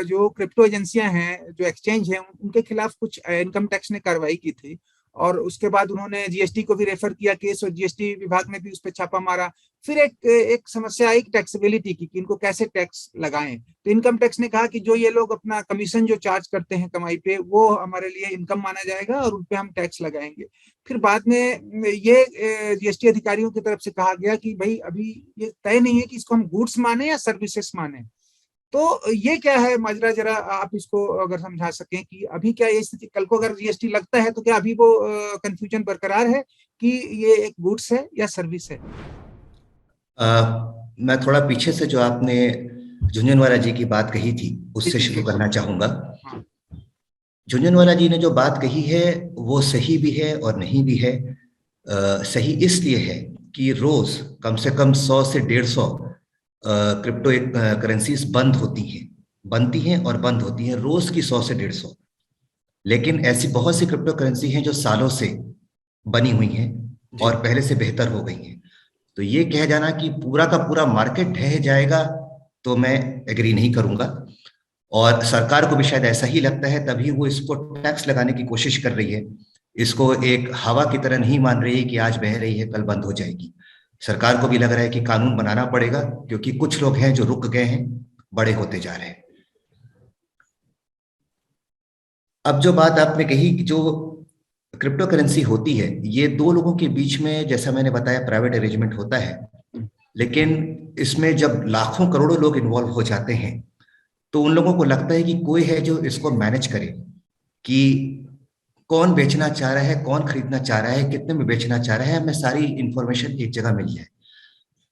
जो क्रिप्टो एजेंसियां हैं, जो एक्सचेंज हैं, उनके खिलाफ कुछ इनकम टैक्स ने कार्रवाई की थी और उसके बाद उन्होंने जीएसटी को भी रेफर किया केस और जीएसटी विभाग ने भी उस पर छापा मारा। फिर एक समस्या आई टैक्सेबिलिटी की कि इनको कैसे टैक्स लगाएं। तो इनकम टैक्स ने कहा कि जो ये लोग अपना कमीशन जो चार्ज करते हैं कमाई पे, वो हमारे लिए इनकम माना जाएगा और उन पे हम टैक्स लगाएंगे। फिर बाद में ये जीएसटी अधिकारियों की तरफ से कहा गया कि भाई अभी ये तय नहीं है कि इसको हम गुड्स माने या सर्विसेज माने। तो ये क्या है माजरा, जरा आप इसको अगर समझा सकें कि अभी क्या ये स्थिति, कल को अगर जीएसटी लगता है तो क्या अभी वो कंफ्यूजन बरकरार है कि ये एक गुड्स है या सर्विस है? मैं थोड़ा पीछे से जो आपने झुंझुनवाला जी की बात कही थी उससे शुरू करना चाहूंगा। झुंझुनवाला जी ने जो बात कही है वो सही भी है और नहीं भी है। सही इसलिए है कि रोज कम से कम 100 से 150 क्रिप्टो करेंसीज बनती हैं और बंद होती हैं, रोज की 100 से 150। लेकिन ऐसी बहुत सी क्रिप्टो करेंसी हैं जो सालों से बनी हुई हैं और पहले से बेहतर हो गई हैं। तो ये कह जाना कि पूरा का पूरा मार्केट ढह जाएगा तो मैं एग्री नहीं करूंगा। और सरकार को भी शायद ऐसा ही लगता है, तभी वो इसको टैक्स लगाने की कोशिश कर रही है। इसको एक हवा की तरह नहीं मान रही है कि आज बह रही है कल बंद हो जाएगी। सरकार को भी लग रहा है कि कानून बनाना पड़ेगा क्योंकि कुछ लोग हैं जो रुक गए हैं, बड़े होते जा रहे हैं। अब जो बात आपने कही कि जो क्रिप्टो करेंसी होती है, ये दो लोगों के बीच में, जैसा मैंने बताया, प्राइवेट अरेंजमेंट होता है। लेकिन इसमें जब लाखों करोड़ों लोग इन्वॉल्व हो जाते हैं तो उन लोगों को लगता है कि कोई है जो इसको मैनेज करे कि कौन बेचना चाह रहा है, कौन खरीदना चाह रहा है, कितने में बेचना चाह रहा है, हमें सारी इंफॉर्मेशन एक जगह मिल जाए।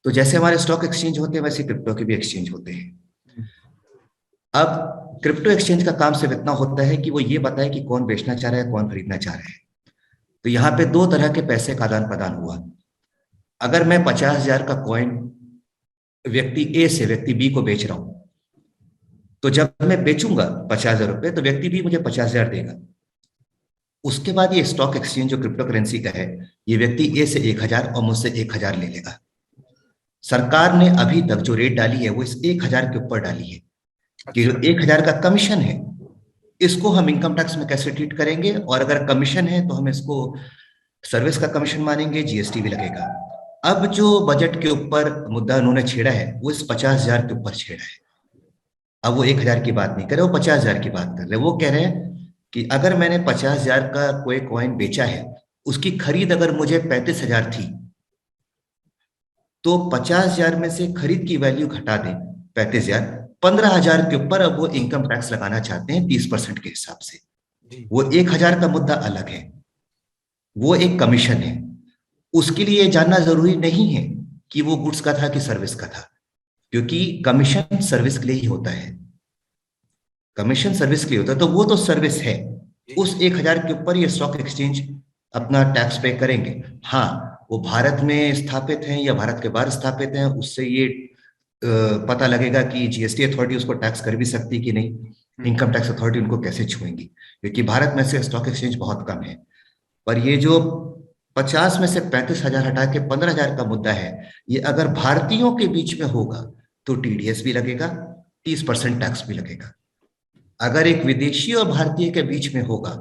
तो जैसे हमारे स्टॉक एक्सचेंज होते हैं वैसे क्रिप्टो के भी एक्सचेंज होते हैं। अब क्रिप्टो एक्सचेंज का काम सिर्फ इतना होता है कि वो ये बताए कि कौन बेचना चाह रहा है, कौन खरीदना चाह रहा है। तो यहाँ पे दो तरह के पैसे का आदान प्रदान हुआ। अगर मैं 50,000 का कॉइन व्यक्ति ए से व्यक्ति बी को बेच रहा हूं, तो जब मैं बेचूंगा 50,000 रुपए तो व्यक्ति बी मुझे 50,000 देगा। उसके बाद ये स्टॉक एक्सचेंज जो क्रिप्टो करेंसी का है, ये व्यक्ति ए से 1,000 और मुझसे 1,000 ले लेगा। सरकार ने अभी तक जो रेट डाली है वो इस 1,000 के ऊपर डाली है कि जो 1,000 का कमीशन है इसको हम इनकम टैक्स में कैसे ट्रीट करेंगे, और अगर कमीशन है तो हम इसको सर्विस का कमीशन मानेंगे, जीएसटी भी लगेगा। अब जो बजट के ऊपर मुद्दा उन्होंने छेड़ा है वो इस 50,000 के ऊपर छेड़ा है। अब वो 1,000 की बात नहीं कर रहे, वो 50,000 की बात कर रहे। वो कह रहे हैं कि अगर मैंने 50,000 का कोई कॉइन बेचा है, उसकी खरीद अगर मुझे 35,000 थी, तो 50,000 में से खरीद की वैल्यू घटा दें 35,000, 15,000 के ऊपर अब वो इनकम टैक्स लगाना चाहते हैं 30% के हिसाब से। वो 1,000 का मुद्दा अलग है, वो एक कमीशन है। उसके लिए जानना जरूरी नहीं है कि वो गुड्स का था कि सर्विस का था, क्योंकि कमीशन सर्विस के लिए ही होता है। कमीशन सर्विस के लिए होता है तो वो तो सर्विस है। उस 1,000 के ऊपर ये स्टॉक एक्सचेंज अपना टैक्स पे करेंगे। हाँ, वो भारत में स्थापित हैं या भारत के बाहर स्थापित हैं, उससे ये पता लगेगा कि जीएसटी अथॉरिटी उसको टैक्स कर भी सकती कि नहीं, इनकम टैक्स अथॉरिटी उनको कैसे छुएंगी, क्योंकि भारत में से स्टॉक एक्सचेंज बहुत कम है। पर ये जो 50 में से 35,000 हटा के 15,000 का मुद्दा है। ये अगर भारतीयों के बीच में होगा तो टीडीएस भी लगेगा, 30% टैक्स भी लगेगा। अगर एक विदेशी और भारतीय के बीच में होगा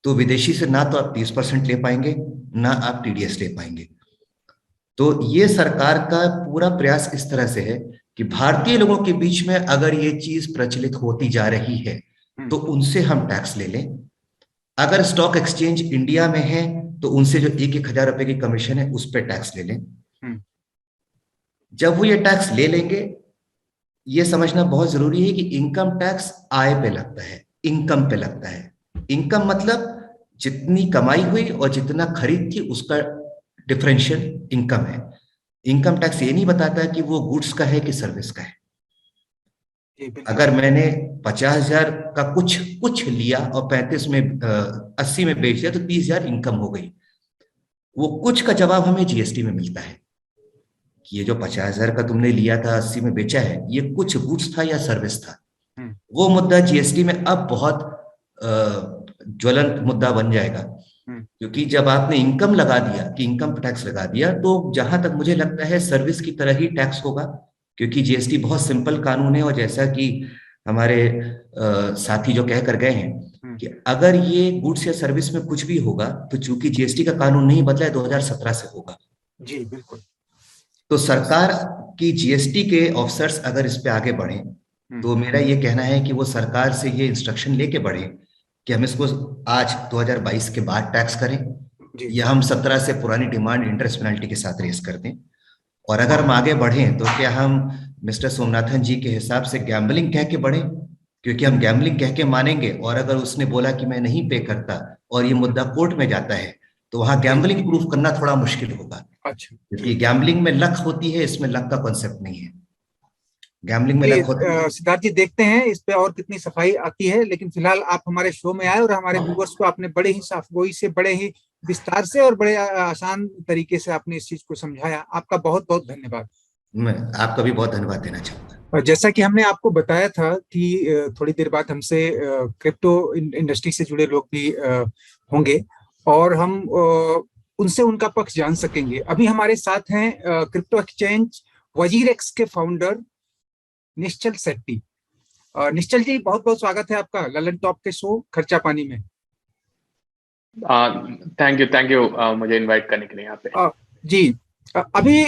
तो विदेशी से ना तो आप 30% ले पाएंगे, ना आप टीडीएस ले पाएंगे। तो ये सरकार का पूरा प्रयास इस तरह से है कि भारतीय लोगों के बीच में अगर ये चीज प्रचलित होती जा रही है तो उनसे हम टैक्स ले लें। अगर स्टॉक एक्सचेंज इंडिया में है तो उनसे जो 1,000 रुपए की कमीशन है उस पर टैक्स ले लें। जब वो ये टैक्स ले लेंगे, ये समझना बहुत जरूरी है कि इनकम टैक्स आय पे लगता है, इनकम पे लगता है। इनकम मतलब जितनी कमाई हुई और जितना खरीद थी उसका डिफरेंशियल इनकम है। इनकम टैक्स ये नहीं बताता कि वो गुड्स का है कि सर्विस का है। अगर मैंने 50,000 का कुछ लिया और 35 में 80 में बेच दिया तो 30,000 इनकम हो गई। वो कुछ का जवाब हमें जीएसटी में मिलता है कि ये जो 50,000 का तुमने लिया था 80 में बेचा है, ये कुछ गुड्स था या सर्विस था। वो मुद्दा जीएसटी में अब बहुत ज्वलंत मुद्दा बन जाएगा, क्योंकि जब आपने इनकम लगा दिया कि इनकम टैक्स लगा दिया, तो जहां तक मुझे लगता है सर्विस की तरह ही टैक्स होगा, क्योंकि जीएसटी बहुत सिंपल कानून है। और जैसा कि हमारे साथी जो कह कर गए हैं कि अगर ये गुड्स या सर्विस में कुछ भी होगा तो चूंकि जीएसटी का कानून नहीं बदला है, 2017 से होगा। जी बिल्कुल। तो सरकार की जीएसटी के ऑफिसर्स अगर इस पे आगे बढ़े तो मेरा ये कहना है कि वो सरकार से ये इंस्ट्रक्शन लेके बढ़े कि हम इसको आज 2022 के बाद टैक्स करें, या हम 17 से पुरानी डिमांड इंटरेस्ट पेनल्टी के साथ रेस कर दें। और अगर हम आगे बढ़ें तो क्या हम मिस्टर सोमनाथन जी के हिसाब से गैम्बलिंग कह के बढ़ें, क्योंकि हम गैम्बलिंग कह के मानेंगे और अगर उसने बोला कि मैं नहीं पे करता और ये मुद्दा कोर्ट में जाता है तो वहां गैम्बलिंग प्रूफ करना थोड़ा मुश्किल होगा। अच्छा, क्योंकि गैम्बलिंग में लक होती है, इसमें लक का कॉन्सेप्ट नहीं है। गैम्बलिंग में लक होती है। सिद्धार्थ जी, देखते हैं इस पे और कितनी सफाई आती है, लेकिन फिलहाल आप हमारे शो में आए और हमारे व्यूअर्स को आपने बड़े ही साफगोई से, बड़े ही विस्तार से और बड़े आसान तरीके से आपने इस चीज को समझाया। आपका बहुत बहुत धन्यवाद। मैं आपका भी बहुत धन्यवाद देना चाहूंगा। और जैसा कि हमने आपको बताया था कि थोड़ी देर बाद हमसे क्रिप्टो इंडस्ट्री से जुड़े लोग भी होंगे और हम उनसे उनका पक्ष जान सकेंगे। अभी हमारे साथ हैं क्रिप्टो एक्सचेंज वजीरेक्स के फाउंडर निश्चल शेट्टी। निश्चल जी, बहुत बहुत स्वागत है आपका ललन टॉप के शो खर्चा पानी में। थैंक यू मुझे इनवाइट करने के लिए यहाँ पे। जी, अभी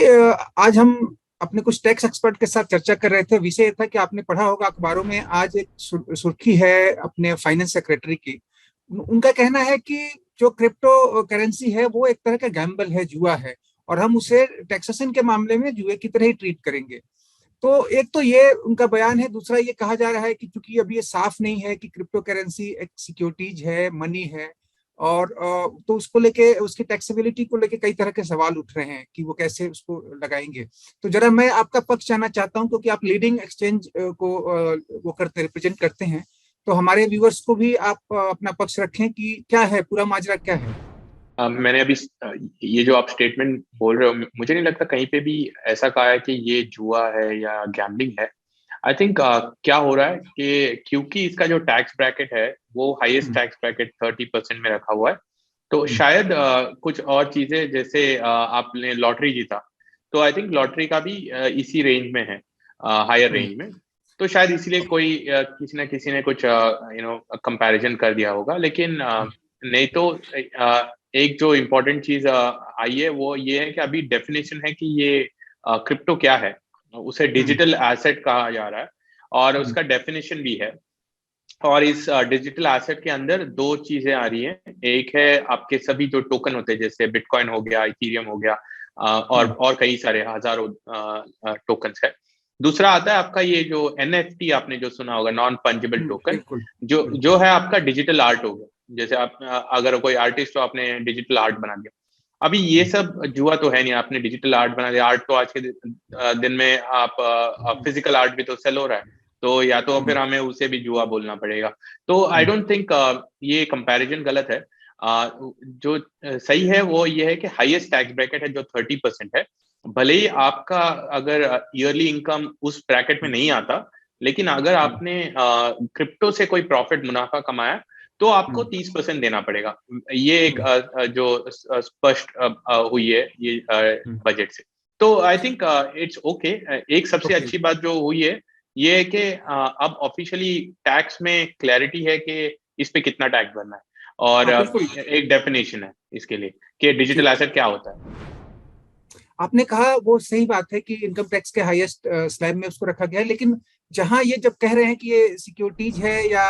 आज हम अपने कुछ टैक्स एक्सपर्ट के साथ चर्चा कर रहे थे। विषय था कि आपने पढ़ा होगा अखबारों में, आज एक सुर्खी है अपने फाइनेंस सेक्रेटरी की। उनका कहना है कि जो क्रिप्टो करेंसी है वो एक तरह का गैम्बल है, जुआ है, और हम उसे टैक्सेशन के मामले में जुए की तरह ही ट्रीट करेंगे। तो एक तो ये उनका बयान है। दूसरा ये कहा जा रहा है कि क्योंकि अभी ये साफ नहीं है कि क्रिप्टो करेंसी एक सिक्योरिटीज है, मनी है, और तो उसको लेके, उसकी टैक्सेबिलिटी को लेके कई तरह के सवाल उठ रहे हैं कि वो कैसे उसको लगाएंगे। तो जरा मैं आपका पक्ष जानना चाहता हूं, क्योंकि आप लीडिंग एक्सचेंज को वो करते, रिप्रेजेंट करते हैं। तो हमारे व्यूअर्स को भी आप अपना पक्ष रखें कि क्या है पूरा माजरा, क्या है। मैंने अभी ये जो आप स्टेटमेंट बोल रहे हो, मुझे नहीं लगता कहीं पे भी ऐसा कहा है कि ये जुआ है या गैम्बलिंग है। आई थिंक क्या हो रहा है कि क्योंकि इसका जो टैक्स ब्रैकेट है वो हाईएस्ट टैक्स ब्रैकेट 30% में रखा हुआ है, तो शायद कुछ और चीजें, जैसे आपने लॉटरी जीता, तो आई थिंक लॉटरी का भी इसी रेंज में है, हायर रेंज में। तो शायद इसीलिए कोई किसी ना किसी ने कुछ कंपैरिजन कर दिया होगा। लेकिन नहीं तो एक जो इम्पोर्टेंट चीज आई है वो ये है कि अभी डेफिनेशन है कि ये क्रिप्टो क्या है। उसे डिजिटल एसेट कहा जा रहा है और उसका डेफिनेशन भी है। और इस डिजिटल एसेट के अंदर दो चीजें आ रही हैं। एक है आपके सभी जो टोकन होते हैं, जैसे बिटकॉइन हो गया, इथेरियम हो गया, और कई सारे हजारों टोकन्स है। दूसरा आता है आपका ये जो NFT, आपने जो सुना होगा, नॉन फंजिबल टोकन, जो है आपका डिजिटल आर्ट हो गया। जैसे आप अगर कोई आर्टिस्ट हो, आपने डिजिटल आर्ट बना दिया। अभी ये सब जुआ तो है नहीं, आपने डिजिटल आर्ट बना दिया। आर्ट तो आज के दिन में आप फिजिकल आर्ट भी तो सेल हो रहा है, तो या तो फिर हमें उसे भी जुआ बोलना पड़ेगा। तो आई डोंट थिंक ये कंपैरिजन गलत है। जो सही है वो ये है कि हाईएस्ट टैक्स ब्रैकेट है जो 30% है। भले ही आपका अगर ईयरली इनकम उस ब्रैकेट में नहीं आता, लेकिन अगर आपने क्रिप्टो से कोई प्रॉफिट, मुनाफा कमाया, तो आपको 30% देना पड़ेगा। ये एक जो स्पष्ट हुई है ये बजट से। तो आई थिंक इट्स ओके। एक सबसे अच्छी बात जो हुई है ये है कि अब ऑफिशियली टैक्स में क्लैरिटी है कि इस पे कितना टैक्स भरना है, और एक डेफिनेशन है इसके लिए कि डिजिटल एसेट क्या होता है। आपने कहा वो सही बात है कि इनकम टैक्स के हाईएस्ट स्लैब में उसको रखा गया है, लेकिन जहां ये जब कह रहे हैं कि ये सिक्योरिटीज है या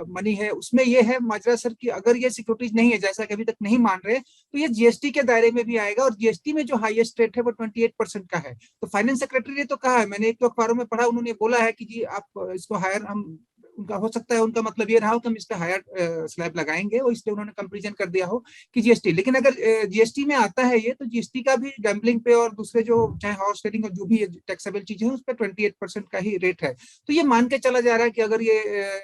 मनी है, उसमें ये है माजरा सर कि अगर ये सिक्योरिटीज नहीं है, जैसा कि अभी तक नहीं मान रहे, तो ये जीएसटी के दायरे में भी आएगा, और जीएसटी में जो हाईएस्ट रेट है वो 28% का है। तो फाइनेंस सेक्रेटरी ने तो कहा है, मैंने एक तो अखबारों में पढ़ा, उन्होंने बोला है कि जी आप इसको हायर, हम उनका हो सकता है उनका मतलब ये रहा हो कि हम इस पे हायर स्लैब लगाएंगे, और इसलिए उन्होंने कंपेरिजन कर दिया हो कि जीएसटी। लेकिन अगर जीएसटी में आता है ये, तो जीएसटी का भी गैम्बलिंग पे और दूसरे जो चाहे हॉर्स ट्रेडिंग और जो भी टैक्सेबल चीजें हैं उस पर 28% का ही रेट है। तो ये मान के चला जा रहा है कि अगर ये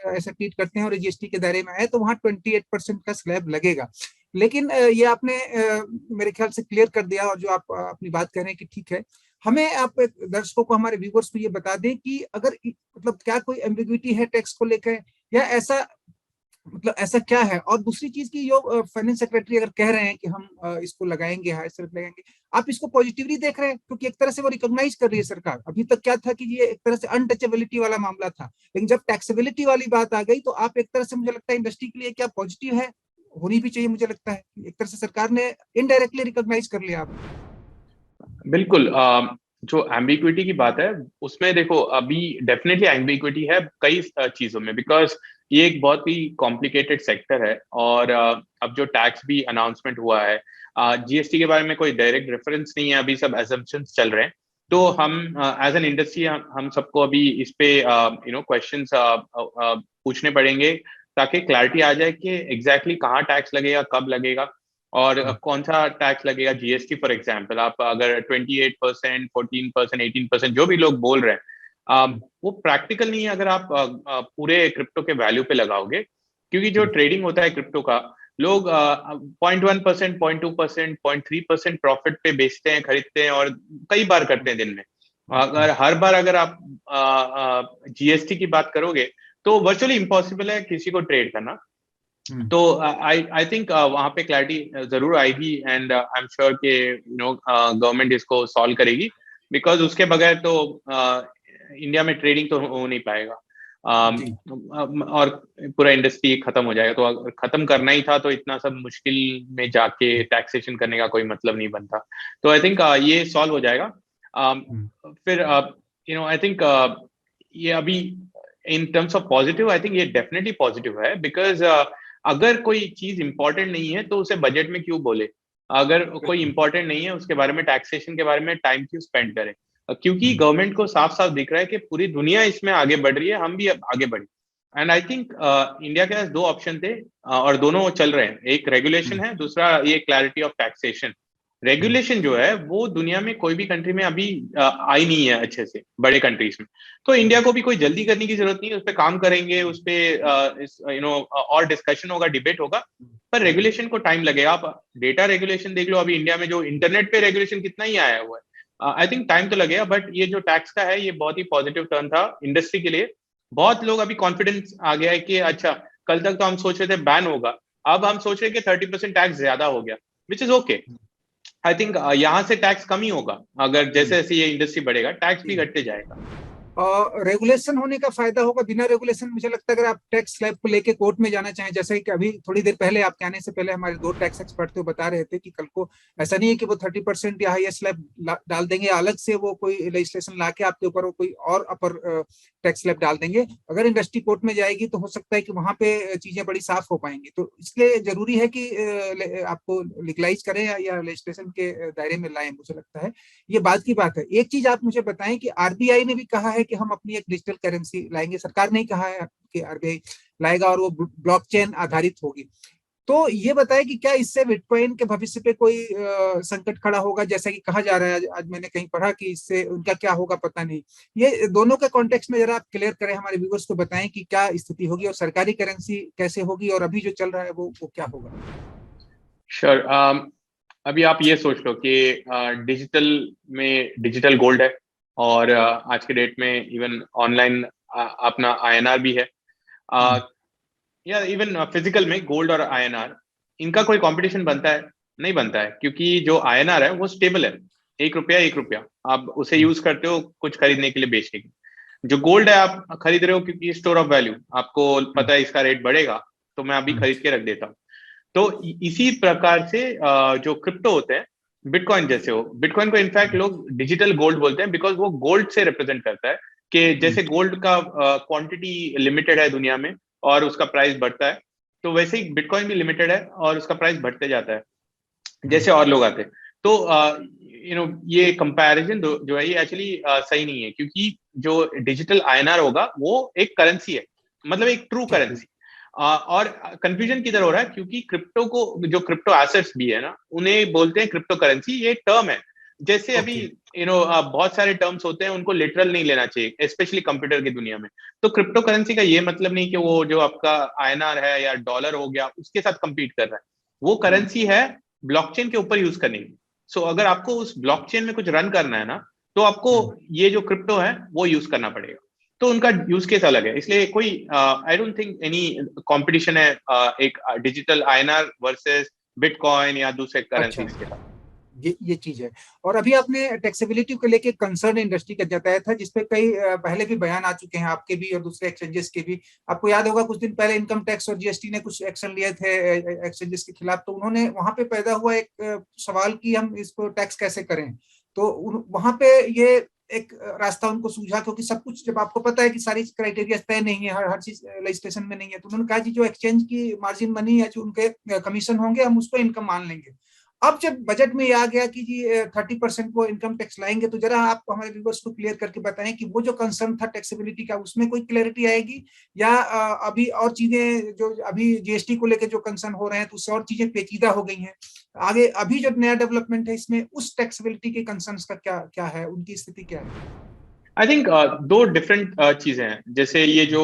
ऐसा ट्रीट करते हैं और जीएसटी के दायरे में आए तो वहां 28% का स्लैब लगेगा। लेकिन ये आपने मेरे ख्याल से क्लियर कर दिया, और जो आप अपनी बात कह रहे हैं कि ठीक है, हमें आप दर्शकों को, हमारे व्यूवर्स को ये बता दें कि अगर मतलब क्या कोई एम्बिग्विटी है टैक्स को लेकर, या ऐसा मतलब ऐसा क्या है। और दूसरी चीज की जो फाइनेंस सेक्रेटरी अगर कह रहे हैं कि हम इसको लगाएंगे, हायर स्लैब लगाएंगे, आप इसको पॉजिटिवली देख रहे हैं? क्योंकि एक तरह से वो रिकॉग्नाइज कर रही है सरकार। अभी तक क्या था कि ये एक तरह से अनटचेबिलिटी वाला मामला था, लेकिन जब टैक्सेबिलिटी वाली बात आ गई तो आप एक तरह से, मुझे लगता है इंडस्ट्री के लिए क्या पॉजिटिव है, होनी भी चाहिए। मुझे लगता है एक तरह से सरकार ने इनडायरेक्टली रिकॉग्नाइज कर लिया आप। बिल्कुल। जो एम्बिग्विटी की बात है उसमें देखो, अभी डेफिनेटली एम्बिग्विटी है कई चीजों में, बिकॉज ये एक बहुत ही कॉम्प्लिकेटेड सेक्टर है। और अब जो टैक्स भी अनाउंसमेंट हुआ है, जीएसटी के बारे में कोई डायरेक्ट रेफरेंस नहीं है, अभी सब एजम्पशंस चल रहे हैं। तो हम एज एन इंडस्ट्री हम सबको अभी इस पे क्वेश्चंस पूछने पड़ेंगे, ताकि क्लैरिटी आ जाए कि एग्जैक्टली कहाँ टैक्स लगेगा, कब लगेगा, और कौन सा टैक्स लगेगा। जीएसटी फॉर एग्जांपल, आप अगर 28%, 14%, 18% जो भी लोग बोल रहे हैं, वो प्रैक्टिकल नहीं है अगर आप पूरे क्रिप्टो के वैल्यू पे लगाओगे। क्योंकि जो ट्रेडिंग होता है क्रिप्टो का, लोग 0.1%, 0.2%, 0.3% प्रॉफिट पे बेचते हैं, खरीदते हैं, और कई बार करते हैं दिन में। अगर हर बार अगर आप जीएसटी की बात करोगे तो वर्चुअली इम्पॉसिबल है किसी को ट्रेड करना। तो आई थिंक वहां पे क्लैरिटी जरूर आएगी, एंड आई एम श्योर कि गवर्नमेंट इसको सॉल्व करेगी, बिकॉज उसके बगैर तो इंडिया में ट्रेडिंग तो हो नहीं पाएगा। और पूरा इंडस्ट्री खत्म हो जाएगा। तो अगर खत्म करना ही था तो इतना सब मुश्किल में जाके टैक्सेशन करने का कोई मतलब नहीं बनता। तो आई थिंक ये सॉल्व हो जाएगा। फिर आई थिंक ये अभी in terms of positive, I think ये डेफिनेटली पॉजिटिव है, बिकॉज अगर कोई चीज इंपॉर्टेंट नहीं है तो उसे बजट में क्यों बोले। अगर कोई इंपॉर्टेंट नहीं है उसके बारे में, टैक्सेशन के बारे में टाइम क्यों स्पेंड करें, क्योंकि गवर्नमेंट को साफ साफ दिख रहा है कि पूरी दुनिया इसमें आगे बढ़ रही है, हम भी आगे बढ़े। एंड आई थिंक इंडिया के पास दो ऑप्शन थे, और दोनों चल रहे हैं। एक रेगुलेशन है, दूसरा ये क्लैरिटी ऑफ टैक्सेशन। रेगुलेशन जो है वो दुनिया में कोई भी कंट्री में अभी आई नहीं है अच्छे से, बड़े कंट्रीज में। तो इंडिया को भी कोई जल्दी करने की जरूरत नहीं है, उस पर काम करेंगे, उस पर और डिस्कशन होगा, डिबेट होगा, पर रेगुलेशन को टाइम लगेगा। आप डेटा रेगुलेशन देख लो, अभी इंडिया में जो इंटरनेट पे रेगुलेशन कितना ही आया हुआ है। आई थिंक टाइम तो लगेगा, बट ये जो टैक्स का है ये बहुत ही पॉजिटिव टर्न था इंडस्ट्री के लिए। बहुत लोग अभी कॉन्फिडेंस आ गया है कि अच्छा, कल तक तो हम सोच रहे थे बैन होगा, अब हम सोच रहे हैं कि 30% टैक्स ज्यादा हो गया, which is okay. I think यहाँ से टैक्स कम ही होगा, अगर जैसे जैसे ये इंडस्ट्री बढ़ेगा टैक्स भी घटते जाएगा। रेगुलेशन होने का फायदा होगा। बिना रेगुलेशन मुझे लगता है अगर आप टैक्स स्लैब को लेके कोर्ट में जाना चाहें, जैसे कि अभी थोड़ी देर पहले आपके आने से पहले हमारे दो टैक्स एक्सपर्ट थे, वो बता रहे थे कि कल को ऐसा नहीं है कि वो 30% या हाईएस्ट स्लैब डाल देंगे, अलग से वो कोई लेजिस्लेशन ला के आपके ऊपर वो कोई और अपर टैक्स स्लैब डाल देंगे। अगर इंडस्ट्री कोर्ट में जाएगी तो हो सकता है कि वहां पे चीजें बड़ी साफ हो पाएंगी। तो इसलिए जरूरी है कि आपको लीगलाइज करें या लेजिस्लेशन के दायरे में लाएं। मुझे लगता है ये बात की बात है। एक चीज आप मुझे बताएं कि आरबीआई ने भी कहा है कि हम अपनी एक डिजिटल करेंसी लाएंगे। सरकार ने ही कहा है कि आरबीआई लाएगा और वो ब्लॉकचेन आधारित होगी। तो ये बताएं कि क्या इससे बिटकॉइन के भविष्य पे कोई संकट खड़ा होगा, जैसा कि कहा जा रहा है। आज मैंने कहीं पढ़ा कि इससे उनका क्या होगा पता नहीं। ये दोनों के कॉन्टेक्स्ट में जरा आप क्लियर करें, हमारे व्यूअर्स को बताएं कि क्या स्थिति होगी और सरकारी करेंसी कैसे होगी, और अभी जो चल रहा है वो क्या होगा। श्योर। अभी आप ये सोच लो कि डिजिटल गोल्ड है, और आज के डेट में इवन ऑनलाइन अपना INR भी है। या इवन फिजिकल में गोल्ड और INR, इनका कोई कंपटीशन बनता है? नहीं बनता है, क्योंकि जो INR है वो स्टेबल है, 1 रुपया आप उसे यूज करते हो कुछ खरीदने के लिए, बेचने के लिए। जो गोल्ड है आप खरीद रहे हो क्योंकि स्टोर ऑफ वैल्यू, आपको पता है इसका रेट बढ़ेगा तो मैं अभी खरीद के रख देता हूँ। तो इसी प्रकार से जो क्रिप्टो होते हैं, बिटकॉइन जैसे हो, बिटकॉइन को इनफैक्ट लोग डिजिटल गोल्ड बोलते हैं, बिकॉज वो गोल्ड से रिप्रेजेंट करता है कि जैसे गोल्ड का क्वांटिटी लिमिटेड है दुनिया में और उसका प्राइस बढ़ता है, तो वैसे ही बिटकॉइन भी लिमिटेड है और उसका प्राइस बढ़ते जाता है जैसे और लोग आते हैं। तो ये कंपैरिजन जो है ये एक्चुअली सही नहीं है, क्योंकि जो डिजिटल INR होगा वो एक करेंसी है, मतलब एक ट्रू करेंसी। और कंफ्यूजन किधर हो रहा है, क्योंकि क्रिप्टो को, जो क्रिप्टो एसेट्स भी है ना, उन्हें बोलते हैं क्रिप्टो करेंसी, ये टर्म है। जैसे अभी बहुत सारे टर्म्स होते हैं, उनको लिटरल नहीं लेना चाहिए, स्पेशली कंप्यूटर की दुनिया में। तो क्रिप्टो करेंसी का ये मतलब नहीं कि वो जो आपका INR है या डॉलर हो गया उसके साथ compete कर रहा है, वो करेंसी है ब्लॉकचेन के ऊपर यूज करने की। सो अगर आपको उस ब्लॉकचेन में कुछ रन करना है ना, तो आपको ये जो क्रिप्टो है वो यूज करना पड़ेगा। तो उनका यूज केस अलग है, इसलिए कोई I don't think any competition है एक डिजिटल INR वर्सेस बिटकॉइन या दूसरे करेंसीज के साथ। ये चीज है। और अभी आपने टैक्सेबिलिटी को लेके कंसर्न इंडस्ट्री का जताया था, जिसपे कई पहले भी बयान आ चुके हैं, आपके भी और दूसरे एक्सचेंजेस के भी। आपको याद होगा कुछ दिन पहले इनकम टैक्स और GST ने कुछ एक्शन लिए थे एक्सचेंजेस के खिलाफ, तो उन्होंने वहां पे पैदा हुआ एक सवाल कि हम इसको टैक्स कैसे करें। तो वहां पे ये एक रास्ता उनको सूझा, क्योंकि सब कुछ जब आपको पता है कि सारी क्राइटेरिया तय नहीं है, हर चीज लेजिस्लेशन में नहीं है, तो उन्होंने कहा कि जो एक्सचेंज की मार्जिन मनी या जो उनके कमीशन होंगे हम उसको इनकम मान लेंगे। अब जब बजट में ये आ गया कि जी 30% को इनकम टैक्स लाएंगे, तो जरा आप हमारे व्यूअर्स को क्लियर करके बताएं कि वो जो कंसर्न था टैक्सेबिलिटी का, उसमें कोई क्लैरिटी आएगी, या अभी और चीजें जो अभी GST को लेकर जो कंसर्न हो रहे हैं तो उससे और चीजें पेचीदा हो गई हैं आगे। अभी जो नया डेवलपमेंट है इसमें उस टैक्सेबिलिटी के कंसर्न्स का क्या है, उनकी स्थिति क्या है? आई थिंक दो डिफरेंट चीजें हैं। जैसे ये जो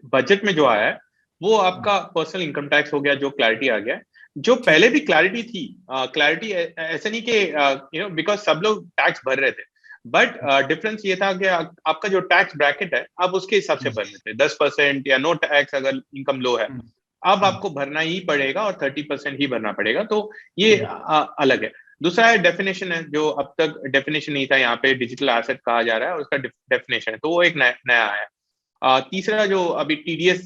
बजट में जो आया है वो आपका पर्सनल इनकम टैक्स हो गया, जो क्लैरिटी आ गया। जो पहले भी क्लैरिटी थी, क्लैरिटी ऐसे नहीं कि बिकॉज सब लोग टैक्स भर रहे थे, बट डिफरेंस ये था कि आपका जो टैक्स ब्रैकेट है आप उसके हिसाब से भर रहे थे। 10% या नो टैक्स अगर इनकम लो है, अब आपको भरना ही पड़ेगा और 30% ही भरना पड़ेगा। तो ये अलग है। दूसरा है डेफिनेशन है, जो अब तक डेफिनेशन नहीं था, यहाँ पे डिजिटल एसेट कहा जा रहा है और उसका डेफिनेशन है, तो वो एक नया आया। तीसरा जो अभी TDS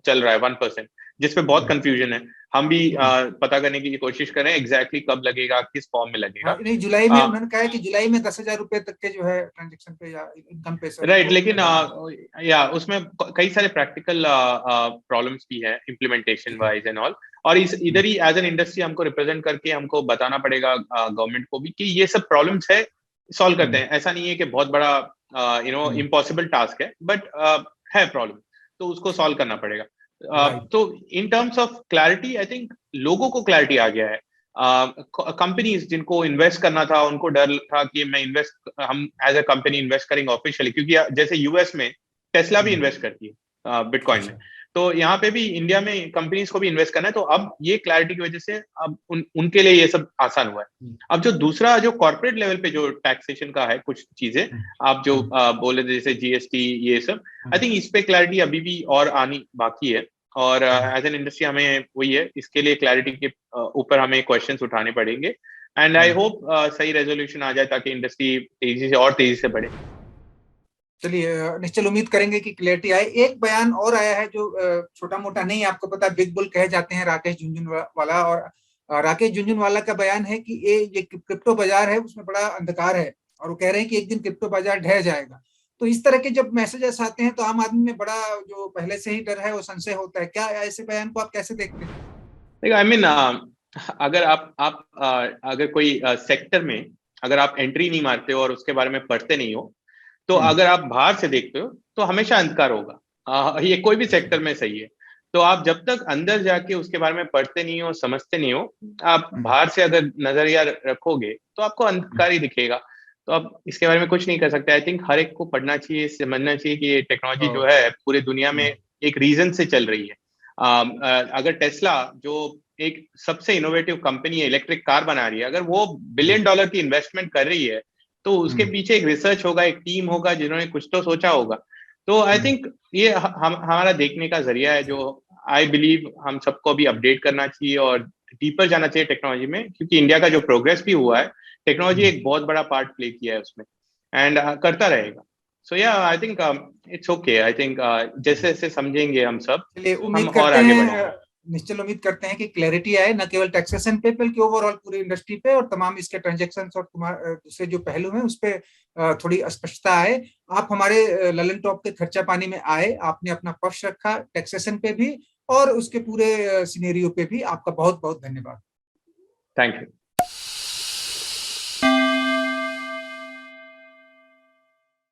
चल रहा है 1%, जिसपे बहुत कंफ्यूजन है। हम भी पता करने की कोशिश करें एग्जैक्टली कब लगेगा, किस फॉर्म में लगेगा। नहीं, जुलाई में उन्होंने कहा है कि जुलाई में 10,000 रुपए तक के जो है ट्रांजेक्शन पे या इनकम पे राइट, लेकिन या उसमें कई सारे प्रैक्टिकल प्रॉब्लम्स भी है इम्प्लीमेंटेशन वाइज एंड ऑल। और इधर ही एज एन इंडस्ट्री हमको रिप्रेजेंट करके हमको बताना पड़ेगा गवर्नमेंट को भी कि ये सब प्रॉब्लम्स है, सॉल्व करते हैं। ऐसा नहीं है कि बहुत बड़ा इम्पॉसिबल टास्क है, बट है प्रॉब्लम, तो उसको सॉल्व करना पड़ेगा। तो in terms of clarity I think लोगों को क्लैरिटी आ गया है। कंपनीज जिनको इन्वेस्ट करना था उनको डर था कि हम एज अ कंपनी इन्वेस्ट करेंगे ऑफिशियली, क्योंकि जैसे US में टेस्ला भी इन्वेस्ट करती है बिटकॉइन में, तो यहाँ पे भी इंडिया में कंपनीज को भी इन्वेस्ट करना है। तो अब ये क्लैरिटी की वजह से अब उनके लिए ये सब आसान हुआ है। अब जो दूसरा जो कॉर्पोरेट लेवल पे जो टैक्सेशन का है कुछ चीजें आप जो बोले जैसे GST ये सब, आई थिंक इस पे क्लैरिटी अभी भी और आनी बाकी है। और एज एन इंडस्ट्री हमें वही है, इसके लिए क्लैरिटी के ऊपर हमें क्वेश्चंस उठाने पड़ेंगे। एंड आई होप सही रेजोल्यूशन आ जाए ताकि इंडस्ट्री तेजी से बढ़े। चलिए, निश्चल उम्मीद करेंगे कि क्लियरिटी आए। एक बयान और आया है जो छोटा मोटा नहीं, आपको पता बिग बुल कहे जाते हैं राकेश झुनझुनवाला, और राकेश झुनझुनवाला का बयान है कि ये क्रिप्टो बाजार है उसमें बड़ा अंधकार है, और वो कह रहे हैं कि एक दिन क्रिप्टो बाजार ढह जाएगा। तो इस तरह के जब मैसेजेस आते हैं तो आम आदमी में बड़ा जो पहले से ही डर है वो संशय होता है। क्या ऐसे बयान को आप कैसे देखते हैं? देखो, आई मीन अगर आप अगर कोई सेक्टर में अगर आप एंट्री नहीं मारते हो और उसके बारे में पढ़ते नहीं हो, तो अगर आप बाहर से देखते हो तो हमेशा अंधकार होगा। ये कोई भी सेक्टर में सही है। तो आप जब तक अंदर जाके उसके बारे में पढ़ते नहीं हो, समझते नहीं हो, आप बाहर से अगर नजरिया रखोगे तो आपको अंधकार ही दिखेगा। तो आप इसके बारे में कुछ नहीं कर सकते। आई थिंक हर एक को पढ़ना चाहिए, समझना चाहिए कि ये टेक्नोलॉजी जो है पूरे दुनिया में एक रीजन से चल रही है। अगर टेस्ला जो एक सबसे इनोवेटिव कंपनी है, इलेक्ट्रिक कार बना रही है, अगर वो $1 बिलियन की इन्वेस्टमेंट कर रही है, तो उसके पीछे एक रिसर्च होगा, एक टीम होगा जिन्होंने कुछ तो सोचा होगा। तो आई थिंक ये हमारा देखने का जरिया है, जो आई बिलीव हम सबको भी अपडेट करना चाहिए और डीपर जाना चाहिए टेक्नोलॉजी में, क्योंकि इंडिया का जो प्रोग्रेस भी हुआ है, टेक्नोलॉजी एक बहुत बड़ा पार्ट प्ले किया है उसमें, एंड करता रहेगा. सो या I think it's okay. I think जैसे जैसे समझेंगे हम सब, हम और आगे बढ़ेंगे. निश्चल उम्मीद करते हैं कि क्लैरिटी आए, न केवल टैक्सेशन पे बल्कि ओवरऑल पूरी इंडस्ट्री पे और तमाम इसके ट्रांजैक्शंस और दूसरे जो पहलू हैं उस पे थोड़ी स्पष्टता आए. आप हमारे ललन टॉप के खर्चा पानी में आए, आपने अपना पक्ष रखा टैक्सेशन पे भी और उसके पूरे सिनेरियो पे भी. आपका बहुत बहुत धन्यवाद. Thank you.